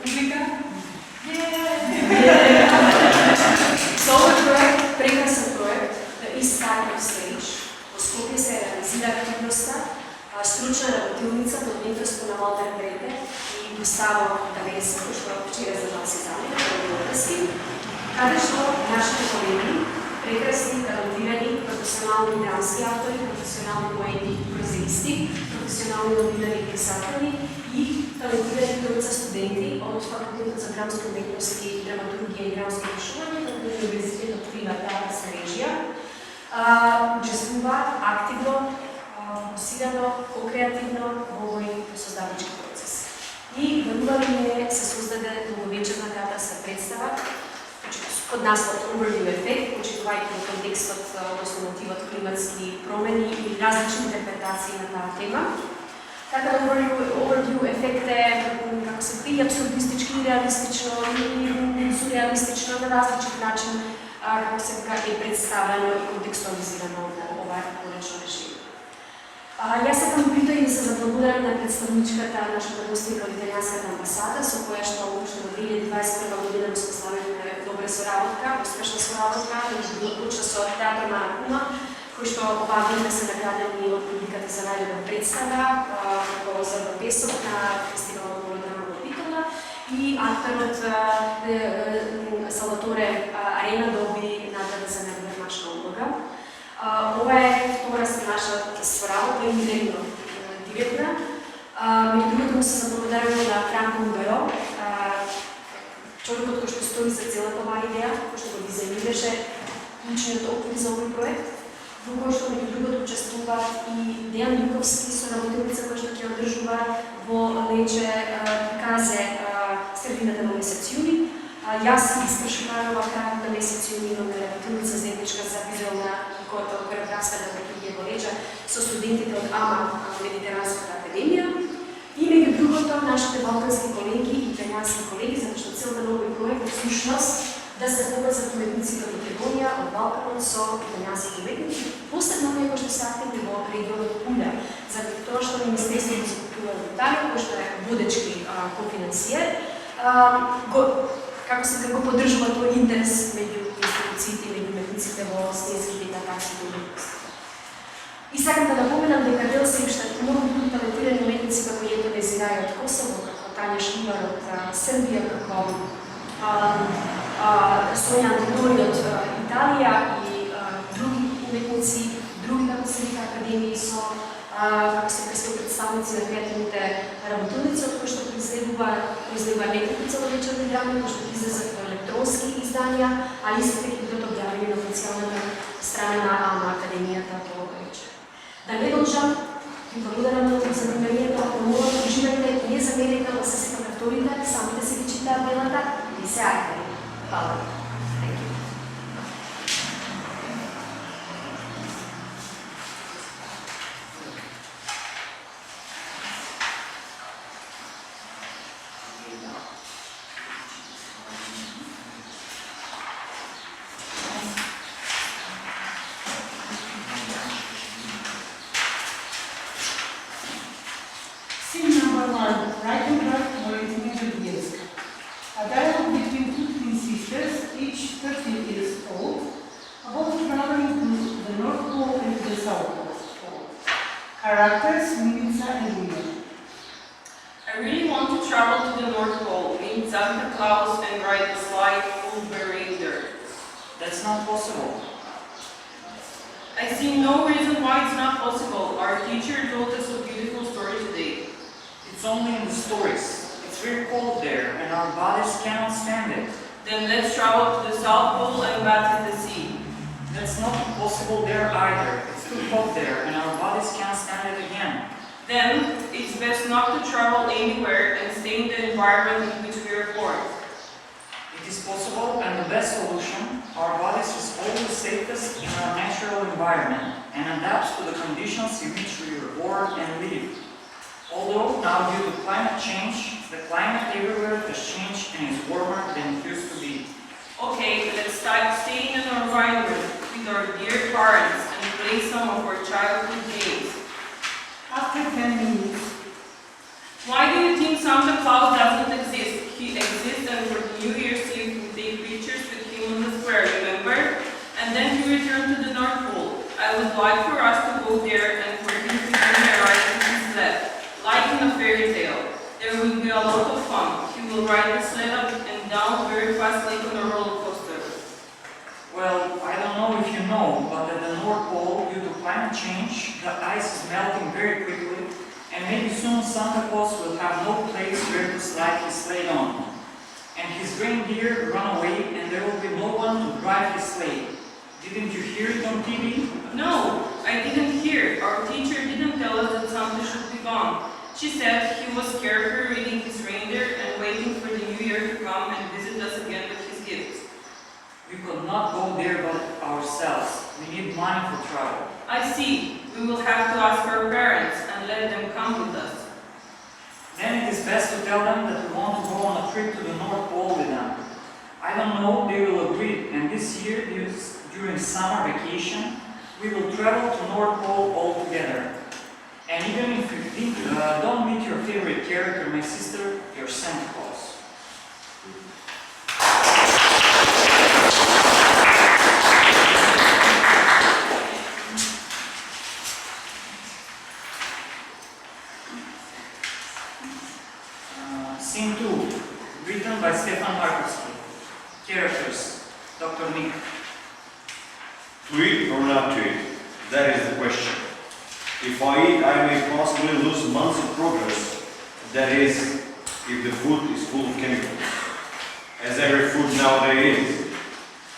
Publika? So ovaj projekt, prekrasan projekt, The East Side of Stage, v Skopje se realizira aktivnosta, stručna ravnotilnica pod mentorstvom na Walter Prete in Gustavo Aversa, ko što včeraj zažal se zadnje, kada što naši pomembni, prekrasni, talentirani, profesionalni dramski avtori, profesionalni poeti, prozisti, profesionalni novinari in pisatelji i talentirani trojica studenti od Fakulteta za dramske umetnosti, dramaturgije i dramske rešovanje, Fakulteta Univerziteta 𝑑𝑒𝑙𝑙𝑎 Srbija, učestvува aktivno, fokusirano, ko-kreativno v ovoj sozdavački proces. I vrnuvali je se sozdaде dolgovečerna teatarska predstava, pod naslov Overview Effect, počituvajte v kontekst odnosno motiv od klimatski promeni i različne interpretacije na ta tema. Tako da Overview Effect je, kako se pri absurdistički, realistično i surrealistično na različit način, kako se ga je predstavljeno i kontekstualizirano ovaj porečno rešenje. Jaz se vam pridajem se zablagodaram na predstavničkata našega gostnika od italijanskega ambasada, so koja što v 2021. godina vzpostavljene dobre soravodka, uspešna soravodka, odlična so teatr Marakuma, koji što obavljene se nagradani od publikata za najljubog predstava, kao za pesok na festivalu Drama Pitona i aktor od Salvatore Arena dobi nagrada za najbolja mašna uloga. Ova je fotografska naša stvarava, je idejno direktna. Među drugim se zablagodaramo na Franco Ugaro, čovjek koji što stoji za cijela ova ideja, koji što ga dizajniraše, ključni okvir za ovaj projekt. Drugo što među drugim učestva i Dejan Dukovski, soravnotilnica koja što će održava vo leče prikaze srediната na mesec juni. Jaz Iskra Šumarova, kraj na mesec juni, imamo ravnotilnica zemljička za vizualna i koreografska dramaturgija Boleča, so studentite od AMA, Mediteranskega akademija. I među drugoto, našите balkanski kolegi i italijanski kolegi, zato što cel dan ovaj projekt je sušnost da se povezat umetnici do Makedonija od Balkanom so italijanski umetnici, posebno neko što se aktivni v regionu Pulja, zato to što Ministrstvo za kulturo v Italiji, ko što je vodečki kofinansijer, kako se kako podržava to interes među institucijite i među umetnicite v slovenskih in tatarskih umetnosti. I sakam da napomenam, da del Srpšta mnogo tudi talentirani umetnici, kako je to ne izirajo od Kosovo, kako Tanja Šlivar od Srbije, kako Sonja Antonori od Italija i drugi umetnici, drugi naposlenih akademiji so, kako se predstavnici na kreativните ravnotilnice, od ko što proizleva nekoliko celovečernih drame, ko što izrazak v elektronski izdanja, a isto tako bodo objavljeni na oficijalna strana Akademijata to večer. Da ne dolžam, in благодарам на заниманието, моето уживане не замерите да се фотографирате, сами да се ги читат делата и се актери. Хвала. A dialogue between two twin sisters, each 13 years old, about traveling to the North Pole and to the South Pole. Characters, Mimica and William. I really want to travel to the North Pole, meet Santa Claus and ride a slide full of reindeer. That's not possible. I see no reason why it's not possible. Our teacher told us a beautiful story today. It's only in the stories. It's very cold there, and our bodies cannot stand it. Then let's travel to the South Pole and bathe in the sea. That's not possible there either. It's too hot there, and our bodies can't stand it again. Then it's best not to travel anywhere and stay in the environment in which we are born. It is possible, and the best solution, our bodies is always safest in our natural environment and adapts to the conditions in which we were born and live. Although now due to climate change, the climate everywhere has changed and is warmer than it used to be. Okay, let's start staying in our environment with our dear parents and play some of our childhood games. After 10 minutes. Why do you think Santa Claus doesn't exist? He go there and for him to turn me right to his left, like in a fairy tale. There will be a lot of fun. He will ride the sled up and down very fast like on a roller coaster. Well, I don't know if you know, but at the North Pole, due to climate change, the ice is melting very quickly, and maybe soon Santa Claus will have no place where to slide his sleigh on. And his reindeer run away, and there will be no one to drive his sleigh. Didn't you hear it on TV? No, I didn't hear. Our teacher didn't tell us that Santa should be gone. She said he was carefully reading his reindeer and waiting for the new year to come and visit us again with his gifts. We could not go there by ourselves. We need money for travel. I see. We will have to ask our parents and let them come with us. Then it is best to tell them that we want to go on a trip to the North Pole with them. I don't know, they will agree, and this year, during summer vacation, we will travel to North Pole all together. And even if you don't meet your favorite character, my sister, you're Santa Claus. Scene 2, written by Stefan Markovsky. Characters, Dr. Nick. To eat or not to eat? That is the question. If I eat, I may possibly lose months of progress. That is, if the food is full of chemicals, as every food nowadays is.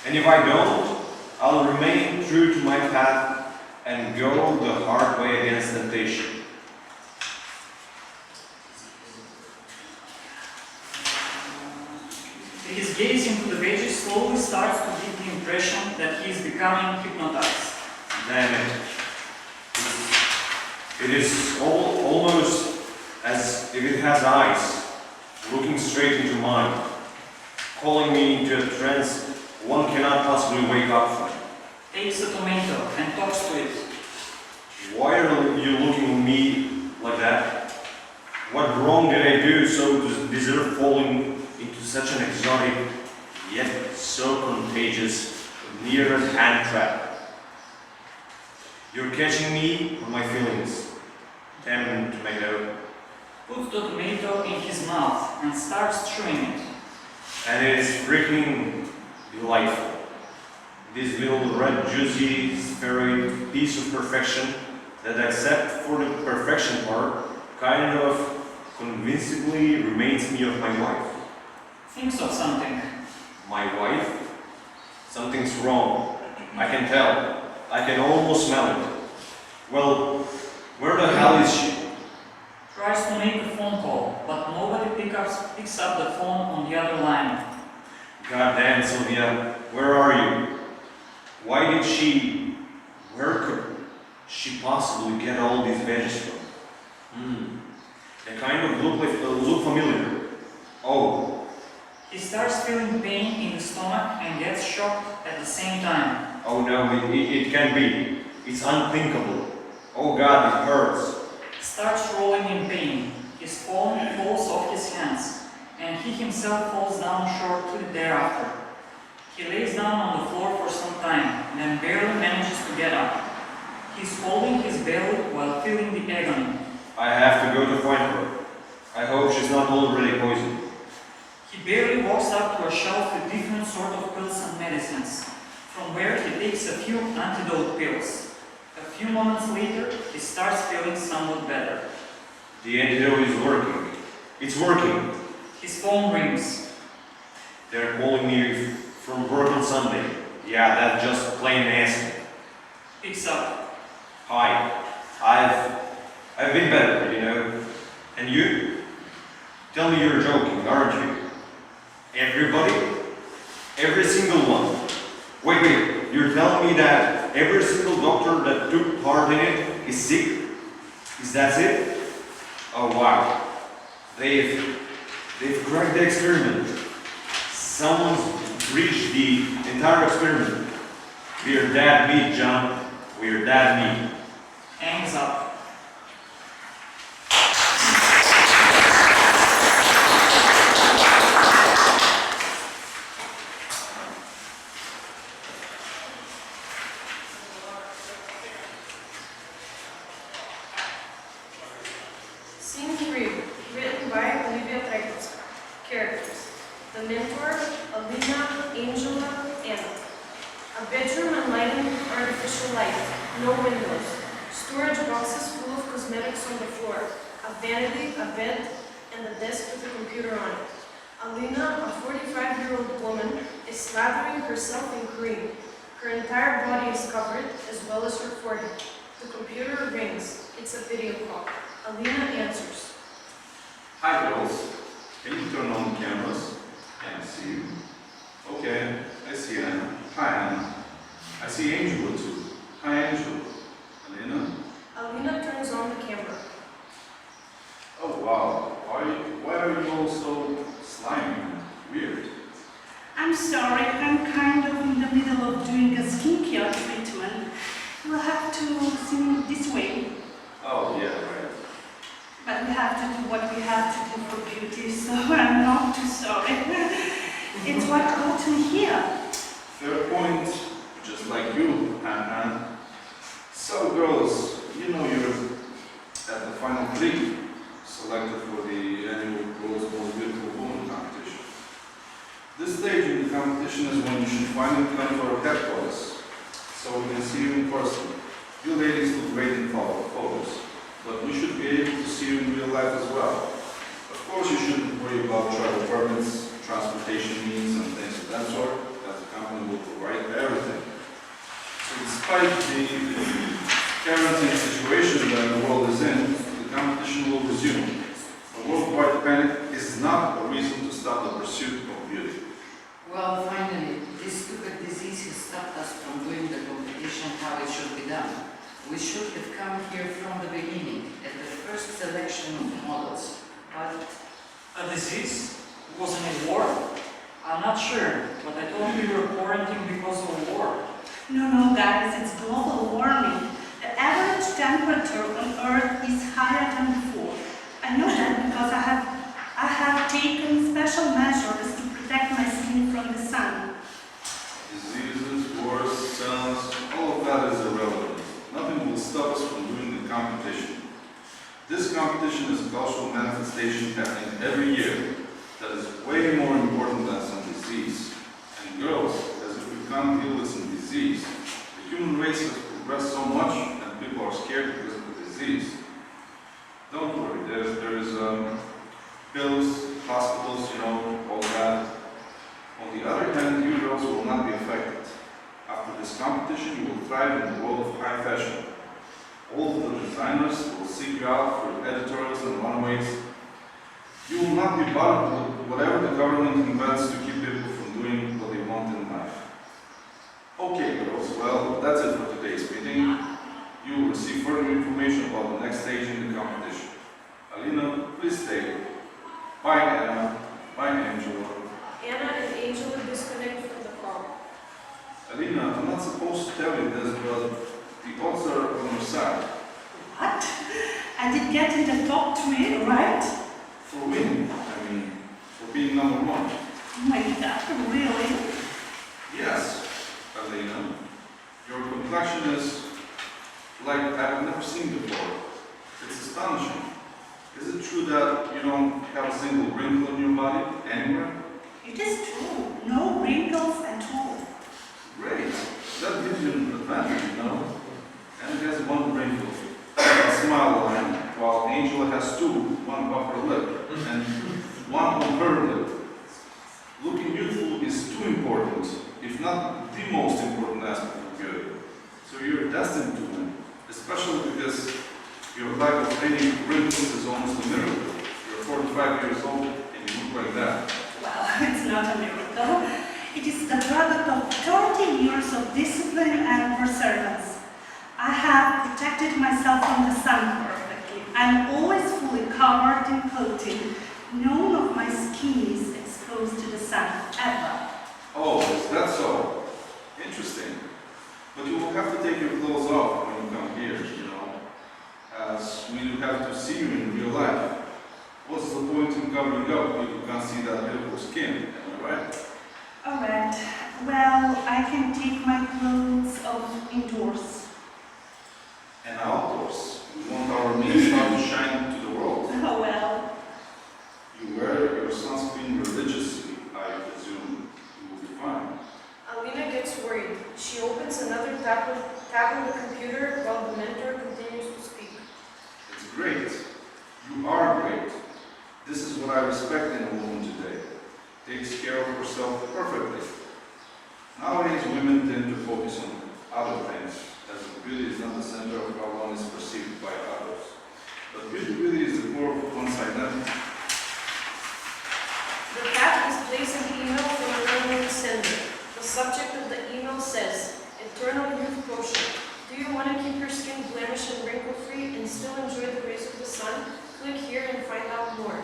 And if I don't, I'll remain true to my path and go the hard way against temptation. His gaze into the pages slowly starts to give the impression that he is becoming hypnotized. Damn it. It is almost as if it has eyes, looking straight into mine, calling me into a trance one cannot possibly wake up from. Takes a tomato and talks to it. Why are you looking at me like that? What wrong did I do so to deserve falling into such an exotic, yet so contagious, near-at-hand trap? You're catching me on my feelings. Damn tomato. Puts the tomato in his mouth and starts chewing it. And it is freaking delightful. This little red juicy spheroid piece of perfection that, except for the perfection part, kind of convincingly reminds me of my wife. Thinks of something. My wife? Something's wrong. I can tell. I can almost smell it. Well, where the hell is she? Tries to make a phone call, but nobody picks up the phone on the other line. God damn, Sylvia, where are you? Where could she possibly get all these veggies from? They kind of look familiar. Oh. He starts feeling pain in the stomach and gets shocked at the same time. Oh no, it can't be. It's unthinkable. Oh God, it hurts. Starts rolling in pain. His phone falls off his hands, and he himself falls down shortly thereafter. He lays down on the floor for some time, then barely manages to get up. He's holding his belly while feeling the agony. I have to go to find her. I hope she's not already poisoned. He barely walks up to a shelf with different sort of pills and medicines, from where he takes a few antidote pills. A few moments later, he starts feeling somewhat better. The antidote is working. It's working. His phone rings. They're calling me from work on Sunday. Yeah, that's just plain nasty. Picks up. Hi. I've been better, you know. And you? Tell me you're joking, aren't you? Everybody? Every single one. Wait, you're telling me that every single doctor that took part in it is sick? Is that it? Oh wow. They've cracked the experiment. Someone's breached the entire experiment. We're dead meat, John. We're dead meat. Hangs up. bedroom enlightened artificial light, no windows, storage boxes full of cosmetics on the floor, a vanity, a bed, and a desk with a computer on it. Alina, a 45-year-old woman, is slathering herself in cream. Her entire body is covered, as well as her forehead. The computer rings. It's a video call. Alina answers. Hi girls, can you turn on the cameras? Can I see you? Okay, I see Anna. Hi Anna. I see Angela too. Hi Angela. Alina? Alina turns on the camera. Oh wow, why are you all so slimy and weird? I'm sorry, I'm kind of in the middle of doing a skincare treatment. We'll have to sing this way. Oh yeah, right. But we have to do what we have to do for beauty, so I'm not too sorry. It's what got me here. Fair point, just like you, Anna. So girls, you know you're at the final 3, selected for the annual World's Most Beautiful Woman competition. This stage in the competition is when you should finally come to our headquarters, so we can see you in person. You ladies look great in photos, but we should be able to see you in real life as well. Of course you shouldn't worry about travel permits, transportation needs and things of that sort, as the company will provide everything. So despite the quarantine situation that the world is in, the competition will resume. A worldwide panic is not a reason to stop the pursuit of beauty. Well, finally, this stupid disease has stopped us from doing the competition how it should be done. We should have come here from the beginning, at the first selection of models, but... A disease? Wasn't it war? I'm not sure, but I thought we were quarantined because of war. No, guys, it's global warming. The average temperature on Earth is higher than before. I know that because I have taken special measures to protect my skin from the sun. Diseases, wars, suns, all of that is irrelevant. Nothing will stop us from doing the competition. This competition is a cultural manifestation happening every year that is way more important than some disease. And girls, as if we can't deal with some disease, the human race has progressed so much and people are scared because of the disease. Don't worry, there's pills, hospitals, all that. On the other hand, you girls will not be affected. After this competition, you will thrive in the world of high fashion. All of the designers will seek you out for editorials and runways. You will not be bothered with whatever the government invents to keep people from doing what they want in life. Okay, girls, well, that's it for today's meeting. You will receive further information about the next stage in the competition. Alina, please stay. Bye, Anna. Bye, Angela. Anna and Angela disconnect from the call. Alina, I'm not supposed to tell you this, but the odds are on your side. What? I did get in the top 3, right? For winning, for being number 1. Oh my God, really? Yes, Alina. Your complexion is like I've never seen before. It's astonishing. Is it true that you don't have a single wrinkle in your body anywhere? It is true. No wrinkles at all. Great. That gives you an advantage, And it has one wrinkle, a smile line, while Angela has 2, one above her lip, and one on her lip. Looking youthful is too important, if not the most important aspect of beauty. So you're destined to win, especially because your lack of any wrinkles is almost a miracle. You're 45 years old and you look like that. Well, it's not a miracle. It is the product of 30 years of discipline and perseverance. I have protected myself from the sun perfectly. I'm always fully covered in coating. None of my skin is exposed to the sun, ever. Oh, is that so? Interesting. But you will have to take your clothes off when you come here, as we will have to see you in real life. What's the point in covering up if you can't see that beautiful skin, am I right? Alright, well, I can take my clothes off indoors. And outdoors, we want our main star to shine to the world. Oh well. You wear your sunscreen religiously, I presume you will be fine. Alina gets worried. She opens herself perfectly. Nowadays, women tend to focus on other things, as beauty is not the center of how one is perceived by others. But beauty really is the core of one's identity. The cat is placed an email from an anonymous sender. The subject of the email says, Eternal Youth Potion. Do you want to keep your skin blemish and wrinkle-free and still enjoy the rays of the sun? Click here and find out more.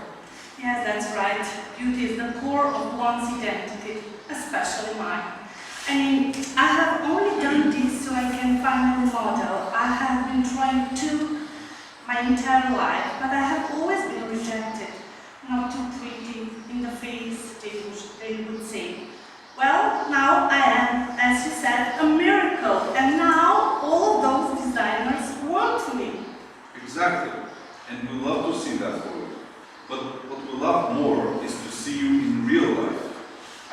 Yes, that's right. Beauty is the core of one's identity, especially mine. I mean, I have only done this so I can find a model. I have been trying to my entire life, but I have always been rejected. Not too pretty in the face, they would say. Well, now I am, as you said, a miracle, and now all those designers want me. Exactly, and we love to see that for you. But what we love more is to see you in real life.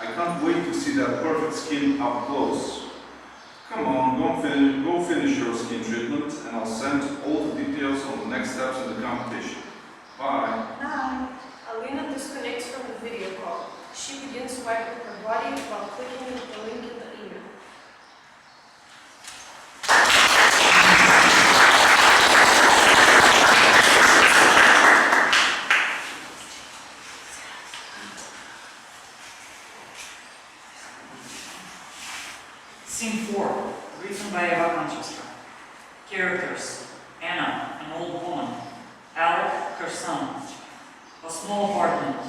I can't wait to see that perfect skin up close. Come on, go finish your skin treatment, and I'll send all the details on the next steps in the competition. Bye. Bye. Alina disconnects from the video call. She begins wiping her body while clicking the link in the email. Scene 4, written by Matanichkova. Characters: Anna, an old woman; Alec, her son. A small apartment.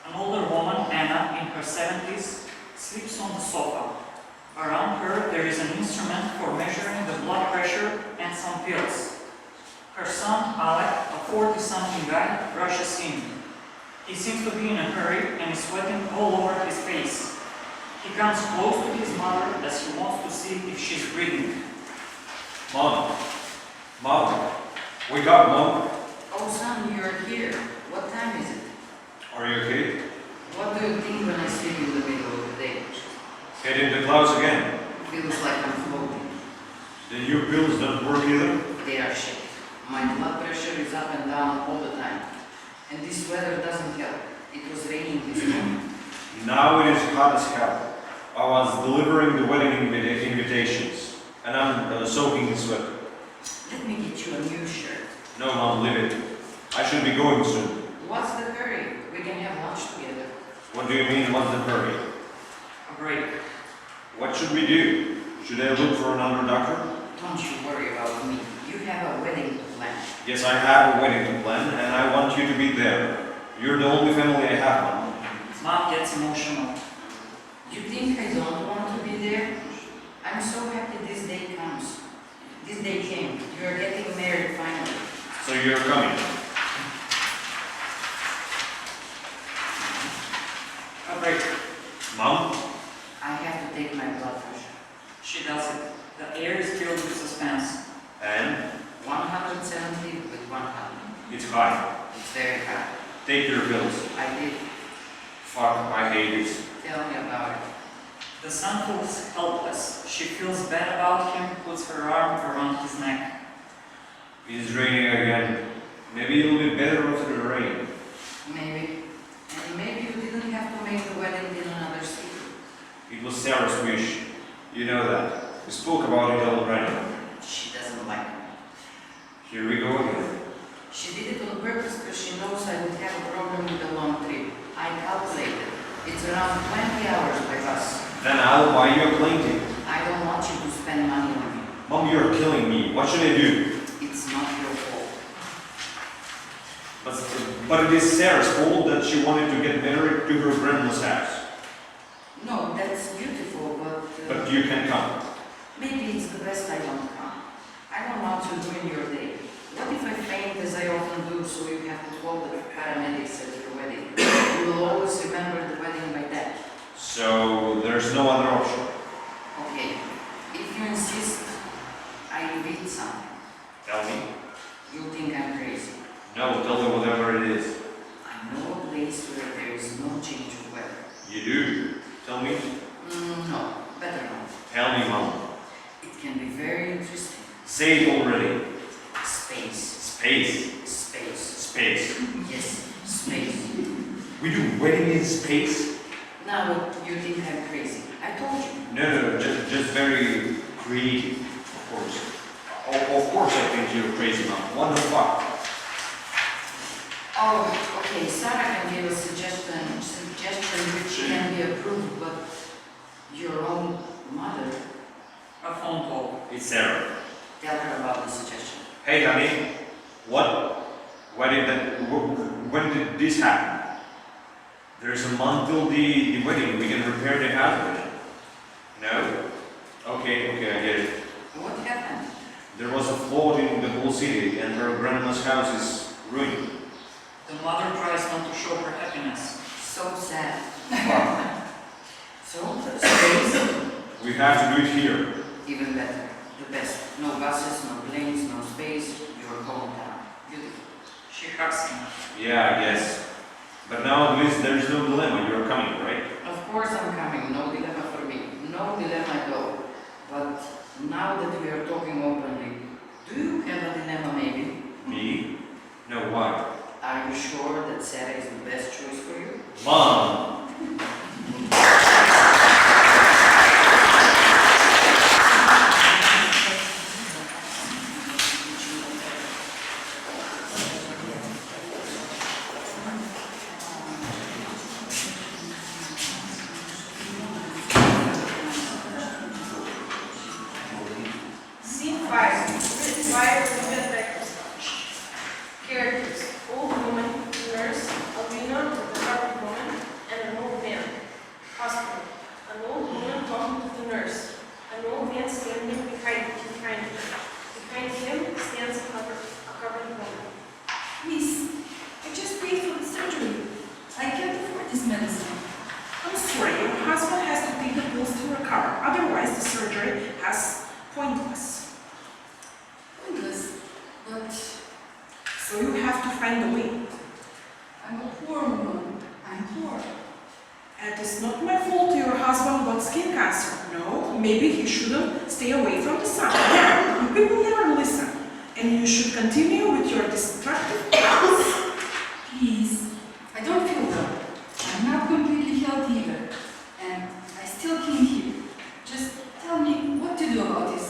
An older woman, Anna, in her 70s, sleeps on the sofa. Around her, there is an instrument for measuring the blood pressure and some pills. Her son, Alec, a 40-something guy, rushes in. He seems to be in a hurry and is sweating all over his face. He comes close to his mother as he wants to see if she's breathing. Mom. Mom. Wake up, Mom. Oh son, you're here. What time is it? Are you okay? What do you think when I see you in the middle of the day? Head in the clouds again. Feels like I'm floating. The new pills don't work either? They are shit. My blood pressure is up and down all the time. And this weather doesn't help. It was raining this morning. Now it is hot as hell. I was delivering the wedding invitations, and I'm soaking in sweat. Let me get you a new shirt. No, Mom, leave it. I should be going soon. What's the hurry? We can have lunch together. What do you mean, what's the hurry? A break. What should we do? Should I look for another doctor? Don't you worry about me. You have a wedding to plan. Yes, I have a wedding to plan, and I want you to be there. You're the only family I have, Mom. Mom gets emotional. You think I don't want to be there? I'm so happy this day comes. This day came. You are getting married finally. So you're coming. A break. Mom? I have to take my blood pressure. She does it. The air is filled with suspense. And? 170 with 100. It's high. It's very high. Take your pills. I did. Fuck, I hate it. Tell me about it. The son feels helpless. She feels bad about him, puts her arm around his neck. It's raining again. Maybe it'll be better after the rain. Maybe. And maybe you didn't have to make the wedding in another city. It was Sarah's wish. You know that. We spoke about it already. She doesn't like me. Here we go again. She did it on purpose because she knows I would have a problem with a long trip. I calculated. It's around 20 hours by bus. Then I'll buy you a plane ticket. I don't want you to spend money on me. Mom, you're killing me. What should I do? It's not your fault. But it is Sarah's fault that she wanted to get married to her grandma's house. No, that's beautiful, but... But you can come. Maybe it's the best I don't come. I don't want to ruin your day. What if I faint as I often do, so you have to call the paramedics at your wedding? You will always remember the wedding by that. So there's no other option. Okay, if you insist, I read something. Tell me. You think I'm crazy. No, tell me whatever it is. I know a place where there is no change of weather. You do. Tell me. No, better not. Tell me, Mom. It can be very interesting. Say it already. Space. Space. Space. Space. Yes, space. We do wedding in space? No, Now you think I'm crazy. I told you. No, just very creative, of course. Of course I think you're crazy, Mom. What the fuck? Oh, okay, Sarah can give a suggestion which can be approved, but your own mother, A phone call. It's Sarah. tell her about the suggestion. Hey, honey. What? When did this happen? There's a month till the wedding. We can repair the house already. No? Okay, I get it. What happened? There was a flood in the whole city and her grandma's house is ruined. The mother tries not to show her happiness. So sad. Wow. So, space, We have to do it here. even better. The best. No buses, no planes, no space. Your hometown. Beautiful. She hugs him. Yeah, I guess. But now at least there's no dilemma. You're coming, right? Of course I'm coming. No dilemma for me. No dilemma at all. But now that we are talking openly, do you have a dilemma maybe? Me? No, why? Are you sure that Sarah is the best choice for you? Mom! Scene 5. Required bibliothèque. Characters: old woman, nurse, albino, recovered woman, and an old man. Hospital: an old woman talking to the nurse. An old man standing behind him. Behind him stands a covered woman. Miss, I just paid for the surgery. I can't afford this medicine. I'm sorry, your husband has to take the pills to recover. Otherwise, the surgery has pointless. Pointless, but So you have to find a way. I'm a poor woman. I'm poor. And it's not my fault your husband got skin cancer. No, maybe he shouldn't stay away from the sun. Yeah, you people never listen. And you should continue with your destructive acts. Please, I don't feel well. I'm not completely healthy either. And I still came here. Just tell me what to do about this.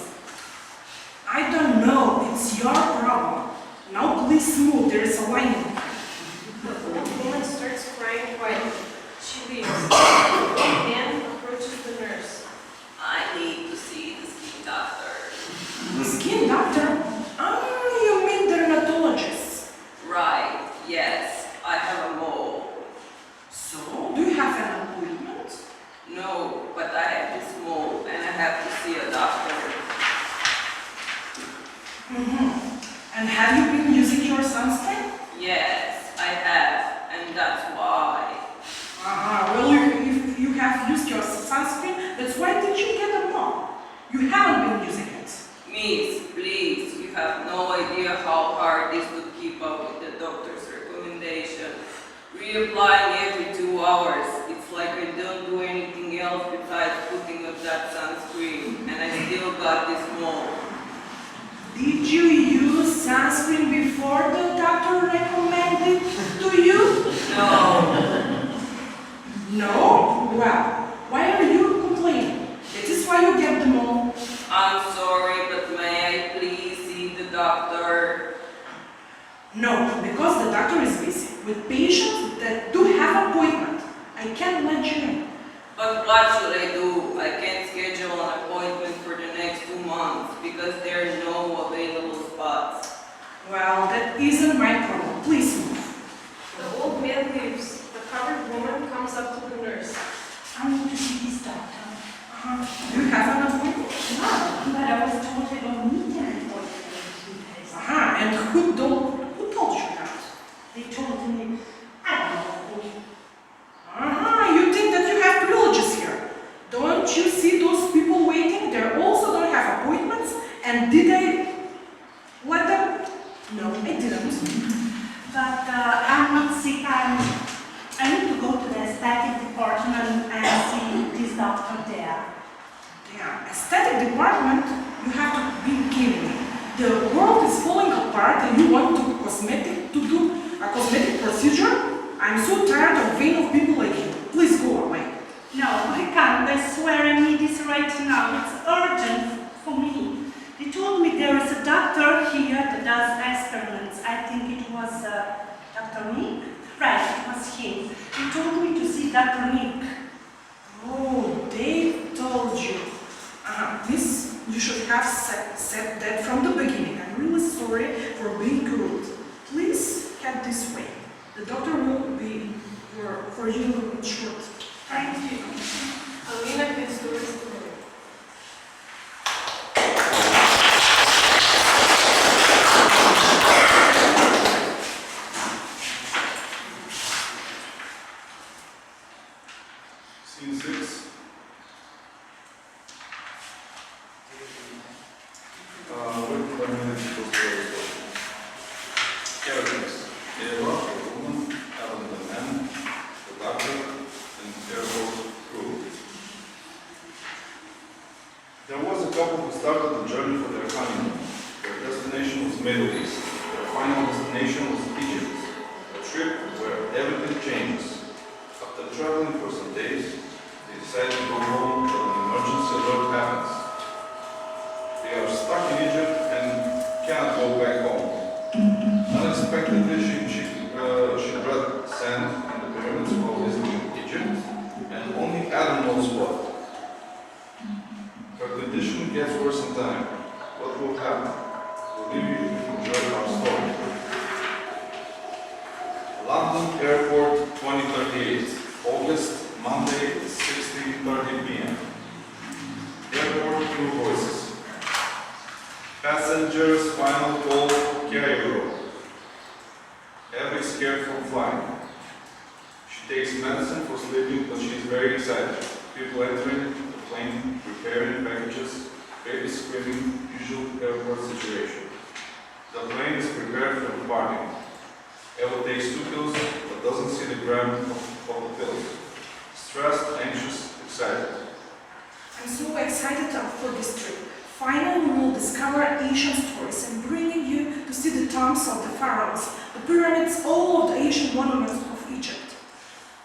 I don't know, it's your problem. Now please move, there is a lining. The old woman starts crying quietly. She leaves. The old man approaches the nurse. I need to see the skin doctor. The skin doctor? You mean dermatologist. Right, yes, I have a mole. So, do you have an appointment? No, but I have this mole and I have to see a doctor. And have you been using your sunscreen? Yes, I have, and that's why. Well, if you have used your sunscreen, that's why did you get a mole? You haven't been using it. Miss, please, you have no idea how hard it is to keep up with the doctor's recommendation. Reapplying every 2 hours. It's like I don't do anything else besides putting up that sunscreen, and I still got this mole. Did you use sunscreen before the doctor recommended to you? No, No? Well, why are you complaining? It is why you get the mole. I'm sorry, but may I please see the doctor? No, because the doctor is busy with patients that do have appointment. I can't let you in. But what should I do? I can't schedule an appointment for the next 2 months because there are no available spots. Well, that isn't my problem. Please move. The old man leaves. The covered woman comes up to the nurse. I need to see this doctor. Do you have an appointment? No, but I was told I don't need an appointment in 2 days. And who told you that? They told me, I don't know who. You think that you have privileges here. Don't you see those people waiting? They also don't have appointments. And did I let them? No, I didn't. But I'm not sick. I need to go to the aesthetic department and see this doctor there. Yeah, aesthetic department, you have to be kidding me. The world is falling apart and you want to do a cosmetic procedure? I'm so tired of vain of people like you. Please go away. swear I need this right now. It's urgent for me. They told me there is a doctor here that does experiments. I think it was Dr. Nick? Right, it was him. They told me to see Dr. Nick. Oh, they told you. Miss, you should have said that from the beginning. I'm really sorry for being rude. Please head this way. The doctor will be for you in short. Thank you. Alina can do this today. Scene 6. What characters? Eva, the woman, Alan, the man, the doctor, and airport crew. There was a couple who started the journey for their honeymoon. Their destination was Middle East. Their final destination was Egypt, a trip where everything changes. After traveling for some days, they decide to go home when an emergency alert happens. They are stuck in Egypt and cannot go back home. Unexpectedly, she read sand in the pyramids while visiting Egypt, and only Adam knows what. Her condition gets worse in time. What will happen? We'll leave you to enjoy our story. London Airport 2038, August, Monday, 16:30 p.m. Airport crew voices. Passengers final call, 𝑘. Eva is scared from flying. She takes medicine for sleeping, but she is very excited. People entering the plane, preparing packages, babies screaming, usual airport situation. The plane is prepared for departing. Eva takes 2 pills, but doesn't see the gram of the pills. Stressed, anxious, excited. I'm so excited for this trip. Finally, we will discover ancient stories and bringing you to see the tombs of the pharaohs, the pyramids, all of the ancient monuments of Egypt.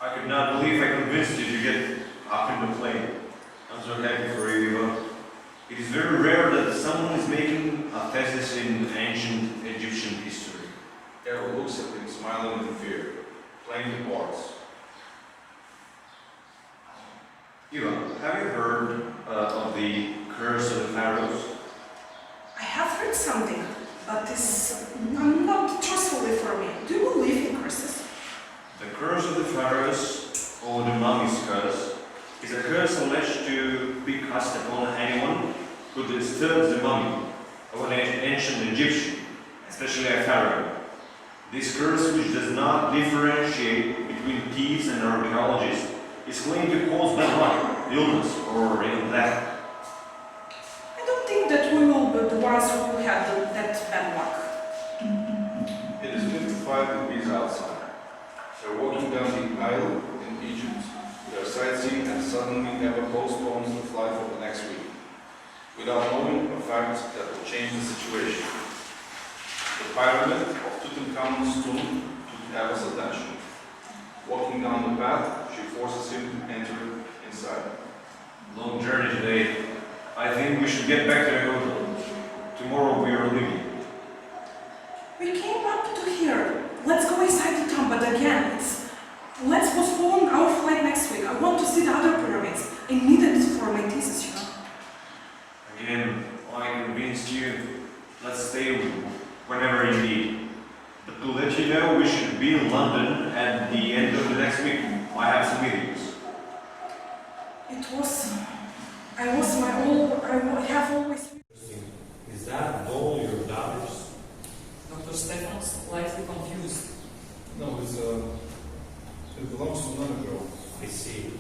I could not believe I convinced you to get up in the plane. I'm so happy for you, Eva. It is very rare that someone is making a thesis in ancient Egyptian history. Eva looks at him, smiling in fear. Plane departs. Eva, have you heard of the curse of the pharaohs? I have heard something, but it's not trustworthy for me. Do you believe in curses? The curse of the pharaohs, or the mummy's curse, is a curse alleged to be cast upon anyone who disturbs the mummy of an ancient Egyptian, especially a pharaoh. This curse, which does not differentiate between thieves and archaeologists, is claimed to cause bad luck, illness, or even death. I don't think that we will be the ones who will have that bad luck. It is 55 degrees outside. They're walking down the aisle in Egypt. They're sightseeing and suddenly Eva postpones the flight for the next week, without knowing a fact that will change the situation. The pyramid of Tutankhamun's tomb took Eva's attention. Walking down the path, she forces him to enter inside. Long journey today. I think we should get back to the hotel. Tomorrow we are leaving. We came up to here. Let's go inside the tomb, but again, let's postpone our flight next week. I want to see the other pyramids. I need it for my thesis, you know. Again, I convinced you. Let's stay whenever you need. But to let you know, we should be in London at the end of the next week. I have some meetings. I have always... Is that all your daughter's? Dr. Stefan is slightly confused. No, it belongs to another girl. I see.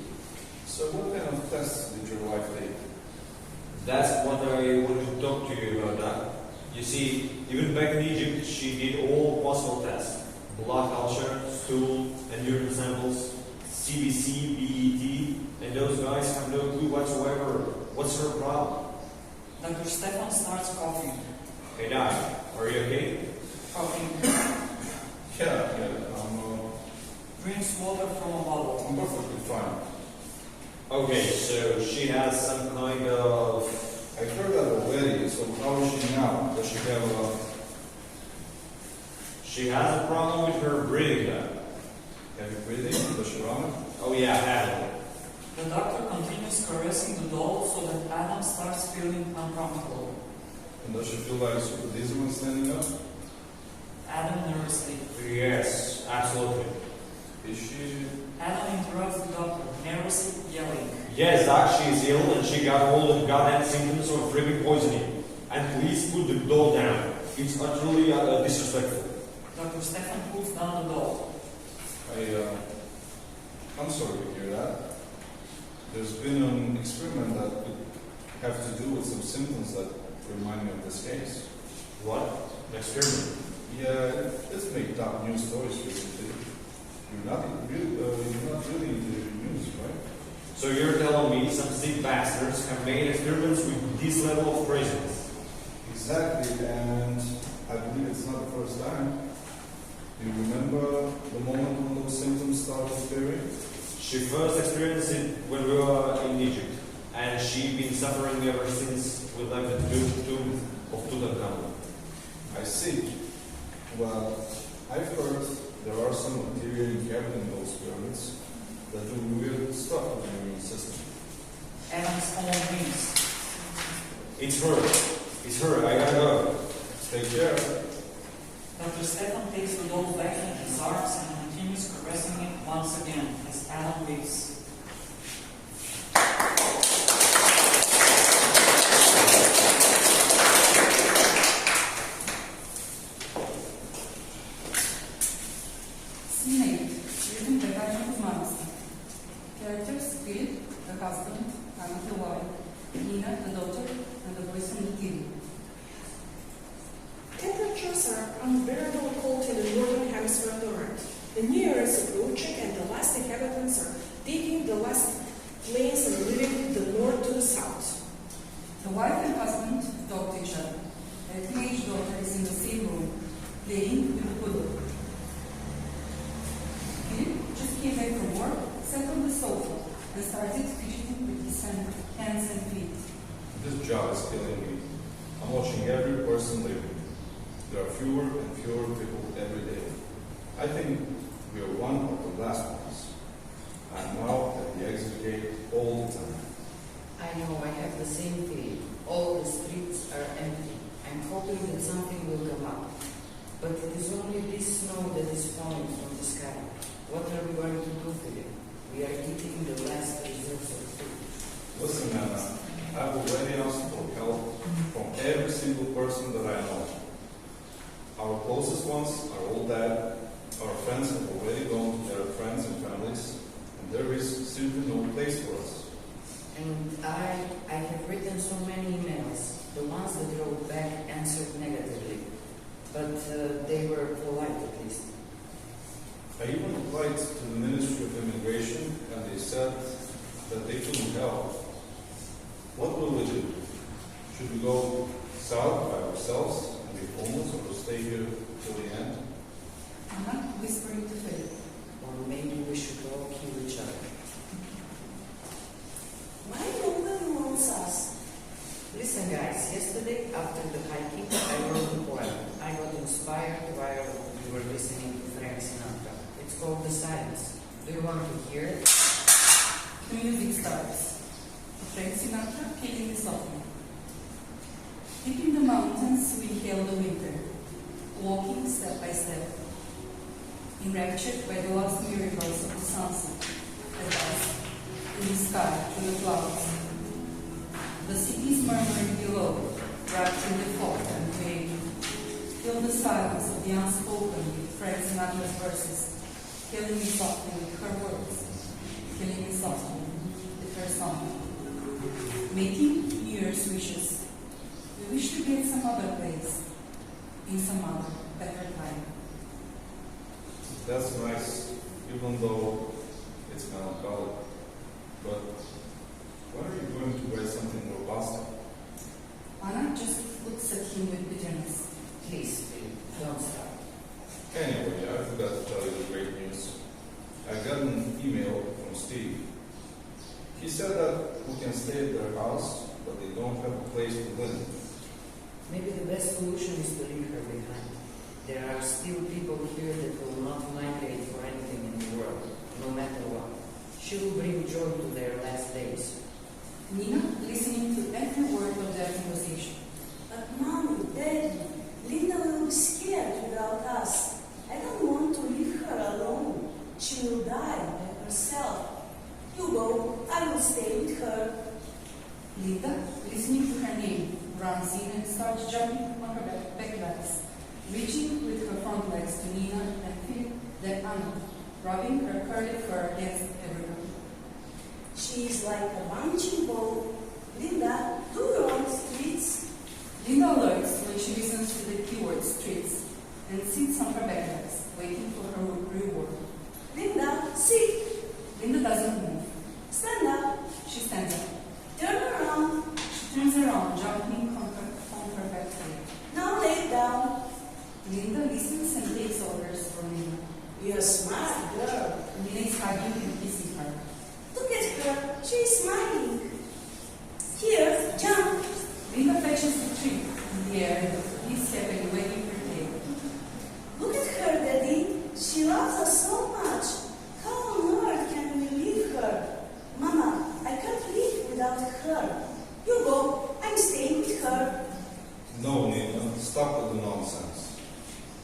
So what kind of tests did your wife take? That's what I wanted to talk to you about that. You see, even back in Egypt, she did all possible tests. Blood culture, stool, and urine samples, CBC, BET, and those guys have no clue whatsoever. What's her problem? Dr. Stefan starts coughing. Hey, Doc, are you okay? Coughing. Yeah, Drinks water from a bottle. I'm perfectly fine. Okay, so she has some kind of... I heard that already, so how is she now? Does she have a... She has a problem with her breathing now. Heavy breathing? Does she vomit? Oh yeah, heavily. The doctor continues caressing the doll so that Adam starts feeling uncomfortable. And does she feel like super dizzy when standing up? Adam nervously. Yes, absolutely. Is she... Adam interrupts the doctor, nervously yelling. Yes, Doc, she is ill and she got all the goddamn symptoms of freaking poisoning. And please put the doll down. It's utterly disrespectful. Dr. Stefan pulls down the doll. I'm sorry to hear that. There's been an experiment that could have to do with some symptoms that remind me of this case. What? An experiment? Yeah, it's made top news stories recently. You're not really into the news, right? So you're telling me some sick bastards have made experiments with this level of craziness? Exactly, and I believe it's not the first time. Do you remember the moment when those symptoms started appearing? She first experienced it when we were in Egypt, and she'd been suffering ever since we left the tomb of Tutankhamun. I see. Well, I've heard there are some material inherent in those pyramids that do weird stuff with the immune system. Adam's own dreams. It's her. It's her. I gotta go. Take care. Dr. Stefan takes the doll back in his arms and continues caressing it once again as Adam leaves. Scene 8. Using the Matanichkova Monster. Characters: Philip, the husband, Anna the wife, Nina, the daughter, and the boys from the team. Temperatures are unbearably cold in the northern hemisphere of the Earth. The new year is approaching and the last inhabitants are taking the last plains and leaving the north to the south. The wife and husband talk to each other. Their teenage daughter is in the same room, playing with the poodle. Philip just came back from work, sat on the sofa, and started fidgeting with his hands and feet. This job is killing me. I'm watching every person living. There are fewer and fewer people every day. I think we are one of the last ones. I'm now at the exit gate all the time. I know, I have the same feeling. All the streets are empty. I'm hoping that something will come up. But it is only this snow that is falling from the sky. What are we going to do with it? We are eating the last reserves of food. Listen, Anna, I've already asked for help from every single person that I know. Our closest ones are all dead. Our friends have already gone to their friends and families, and there is simply no place for us. And I have written so many emails. The ones that wrote back answered negatively, but they were polite at least. I even applied to the Ministry of Immigration, and they said that they couldn't help. What will we do? Should we go south by ourselves and be homeless, or stay here till the end? Anna whispering to Philip. Or maybe we should all kill each other. Why nobody wants us? Listen, guys, yesterday after the hiking, I wrote a poem. I got inspired while we were listening to Frank Sinatra. It's called The Silence. Do you want to hear it? The music starts. Frank Sinatra killing the softly. Deep in the mountains, we hail the winter, walking step by step, enraptured by the last miracles of the sunset, the dust in the sky through the clouds. The cities murmuring below, wrapped in the fog and vague, fill the silence of the unspoken with Frank Sinatra's verses, killing me softly with her words, killing me softly with her song. Making New Year's wishes. We wish to be at some other place, in some other, better time. That's nice, even though it's melancholic. But when are you going to write something more positive? Anna just looks at him with bitterness. Please, Philip, don't stop. Anyway, I forgot to tell you the great news. I got an email from Steve. He said that we can stay at their house, but they don't have a place to live. Maybe the best solution is to leave her behind. There are still people here that will not migrate for anything in the world, no matter what. She will bring joy to their last days. Nina, listening to every word of their conversation. But Mommy, Daddy, Linda will be scared without us. I don't want to leave her alone. She will die by herself. You go, I will stay with her. Linda, listening to her name, runs in and starts jumping on her back legs, reaching with her front legs to Nina and feel that Anna, rubbing her curly fur against everyone. She is like a punching ball. Linda, do your own streets. Linda alerts when she listens to the keyword streets and sits on her back legs, waiting for her reward. Linda, sit. Linda doesn't move. Stand up. She stands up. Turn around. She turns around, jumping on her back leg. Now lay down. Linda listens and takes orders from Nina. You're a smart girl. Nina is hugging and kissing her. Look at her. She is smiling. Here, jump. Linda fetches the tree in the air and is happily waving her tail. Look at her, Daddy. She loves us so much. How on earth can we leave her? Mama, I can't live without her. You go. I'm staying with her. No, Nina, stop with the nonsense.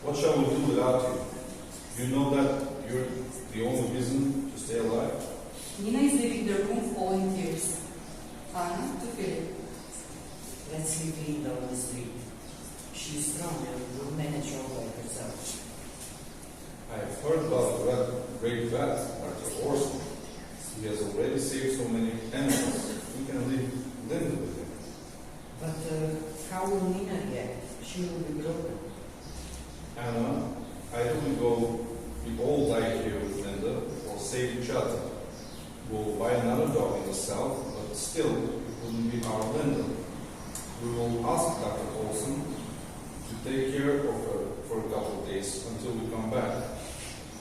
What shall we do without you? You know that you're the only reason to stay alive? Nina is leaving the room all in tears. Anna to Philip. Let's leave Linda on the street. She is strong and will manage all by herself. I've heard about that great vet, Dr. Orson. He has already saved so many animals. We can leave Linda with him. But how will Nina get? She will be broken. Anna, either we all die here with Linda, or save each other. We'll buy another dog in the south, but still, it wouldn't be our Linda. We will ask Dr. Olson to take care of her for a couple of days until we come back.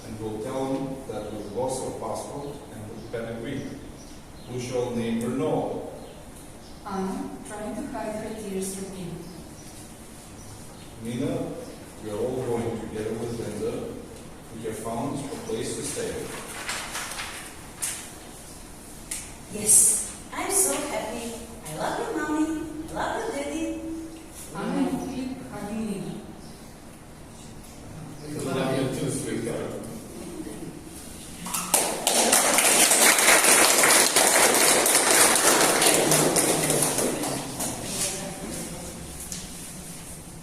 And we'll tell him that we've lost our passport and the pedigree. We shall name her Noah. Anna, trying to hide her tears from Nina. Nina, we are all going together with Linda. We have found a place to stay. Yes, I'm so happy. I love you, Mommy. I love you, Daddy. Anna and Philip hugging Nina. We love you too, sweetheart.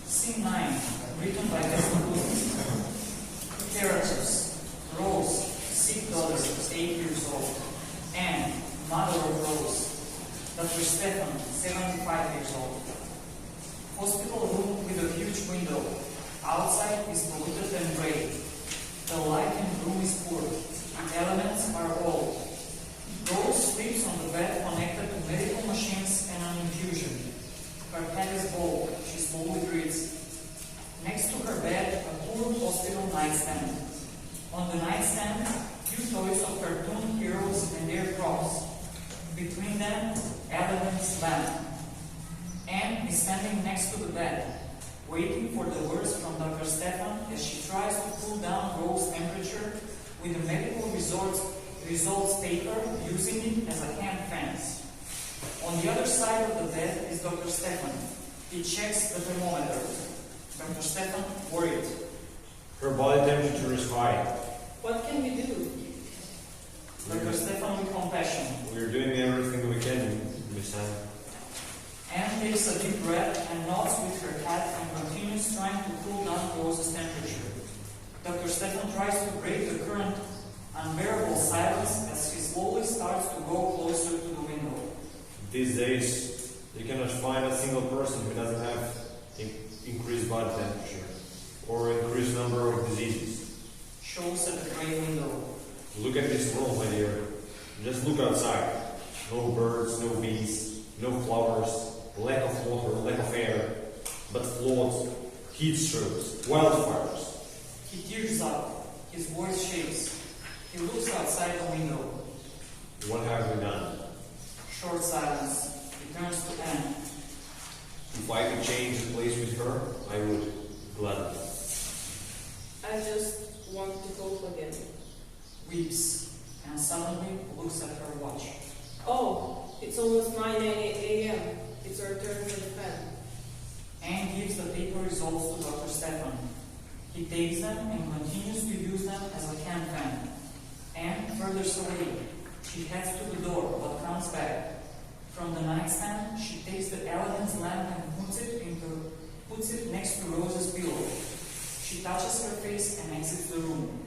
Scene 9, written by Gustavo. Characters: Rose, sick daughter, 8 years old. Anne, mother of Rose. Dr. Stefan, 75 years old. Hospital room with a huge window. Outside is polluted and gray. The light in the room is poor. The elements are old. Rose sleeps on the bed connected to medical machines and an infusion. Her head is bald. She slowly breathes. Next to her bed, a poor hospital nightstand. On the nightstand, few toys of cartoon heroes and their props. Between them, Adam's lamp. Anne is standing next to the bed, waiting for the words from Dr. Stefan as she tries to cool down Rose's temperature with a medical results paper, using it as a hand fence. On the other side of the bed is Dr. Stefan. He checks the thermometer. Dr. Stefan, worried. Her body temperature is high. What can we do? Dr. Stefan with compassion. We're doing everything we can, Miss Anne. Anne takes a deep breath and nods with her head and continues trying to cool down Rose's temperature. Dr. Stefan tries to break the current unbearable silence as he slowly starts to go closer to the window. These days, you cannot find a single person who doesn't have increased body temperature or increased number of diseases. Shows at the gray window. Look at this world, my dear. Just look outside. No birds, no bees, no flowers, lack of water, lack of air, but floods, heat strokes, wildfires. He tears up. His voice shakes. He looks outside the window. What have we done? Short silence. He turns to Anne. If I could change the place with her, I would gladly. I just want to go again. Weeps, and suddenly looks at her watch. Oh, it's almost 9 a.m. It's our turn for the fan. Anne gives the paper results to Dr. Stefan. He takes them and continues to use them as a can fan. Anne furthers away. She heads to the door, but comes back. From the nightstand, she takes the Aladdin's lamp and puts it next to Rose's pillow. She touches her face and exits the room.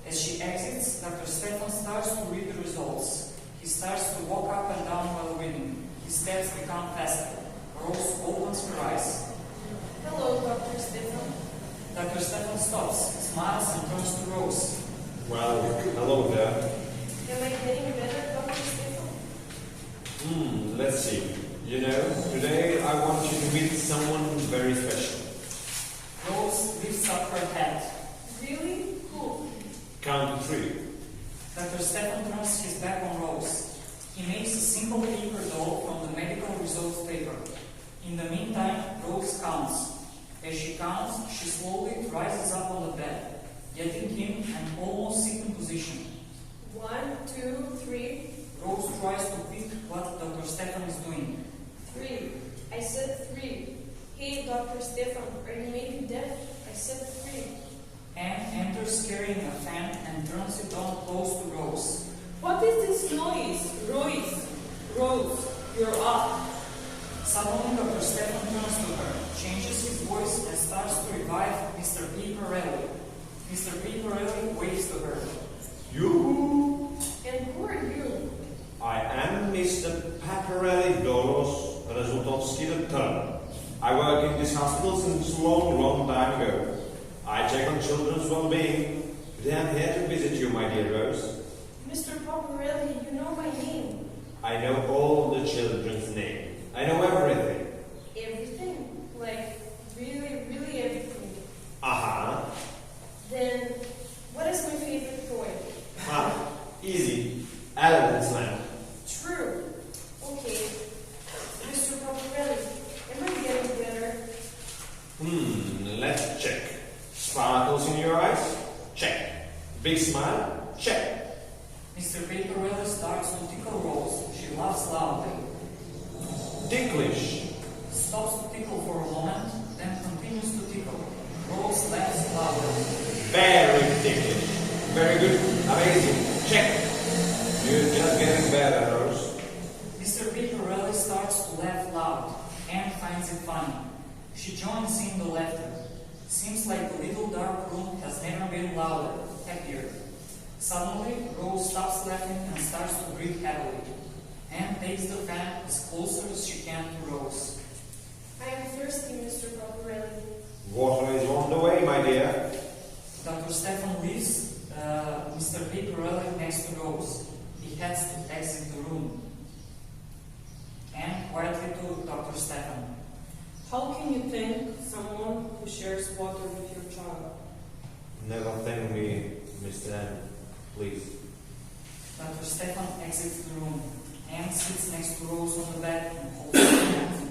As she exits, Dr. Stefan starts to read the results. He starts to walk up and down while reading. His steps become faster. Rose opens her eyes. Hello, Dr. Stefan. Dr. Stefan stops, smiles, and turns to Rose. Well, hello there. Am I getting better, Dr. Stefan? Let's see. You know, today I want you to meet someone very special. Rose lifts up her head. Really? Who? Count to 3. Dr. Stefan turns his back on Rose. He makes a simple paper doll from the medical results paper. In the meantime, Rose counts. As she counts, she slowly rises up on the bed, getting him an almost sitting position. 1, 2, 3. Rose tries to pick what Dr. Stefan is doing. 3. I said 3. Hey, Dr. Stefan, are you maybe deaf? I said 3. Anne enters carrying a fan and turns it on close to Rose. What is this noise? Rose, you're up. Suddenly, Dr. Stefan turns to her, changes his voice, and starts to revive Mr. 𝑃𝑎𝑟𝑒. Mr. 𝑃𝑎𝑟𝑒 waves to her. You? And who are you? I am Mr. 𝑃𝑎𝑟𝑒 𝑑𝑒𝑙𝑙'𝑎𝑡𝑡𝑜𝑟𝑒. I work in this hospital since long time ago. I check on children's well-being. Today I'm here to visit you, my dear Rose. Mr. 𝑃𝑎𝑟𝑒, you know my name. I know all the children's names. I know everything. Everything? Like, really everything? Uh-huh. Then, what is my favorite toy? Easy. Aladdin's lamp. True. Okay. Mr. 𝑃𝑎𝑟𝑒, am I getting better? Let's check. Sparkles in your eyes? Check. Big smile? Check. Mr. 𝑃𝑎𝑟𝑒 starts to tickle Rose. She laughs loudly. Ticklish. Stops to tickle for a moment, then continues to tickle. Rose laughs louder. Very ticklish. Very good. Amazing. Check. You're just getting better, Rose. Mr. 𝑃𝑎𝑟𝑒 starts to laugh loud. Anne finds it funny. She joins in the laughter. Seems like the little dark room has never been louder, happier. Suddenly, Rose stops laughing and starts to breathe heavily. Anne takes the fan as closer as she can to Rose. I am thirsty, Mr. 𝑃𝑎𝑟𝑒. Water is on the way, my dear. Dr. Stefan leaves Mr. 𝑃𝑎𝑟𝑒 next to Rose. He heads to exit the room. Anne quietly to Dr. Stefan. How can you thank someone who shares water with your child? Never thank me, Mr. M. Please. Dr. Stefan exits the room. Anne sits next to Rose on the bed and holds her hand.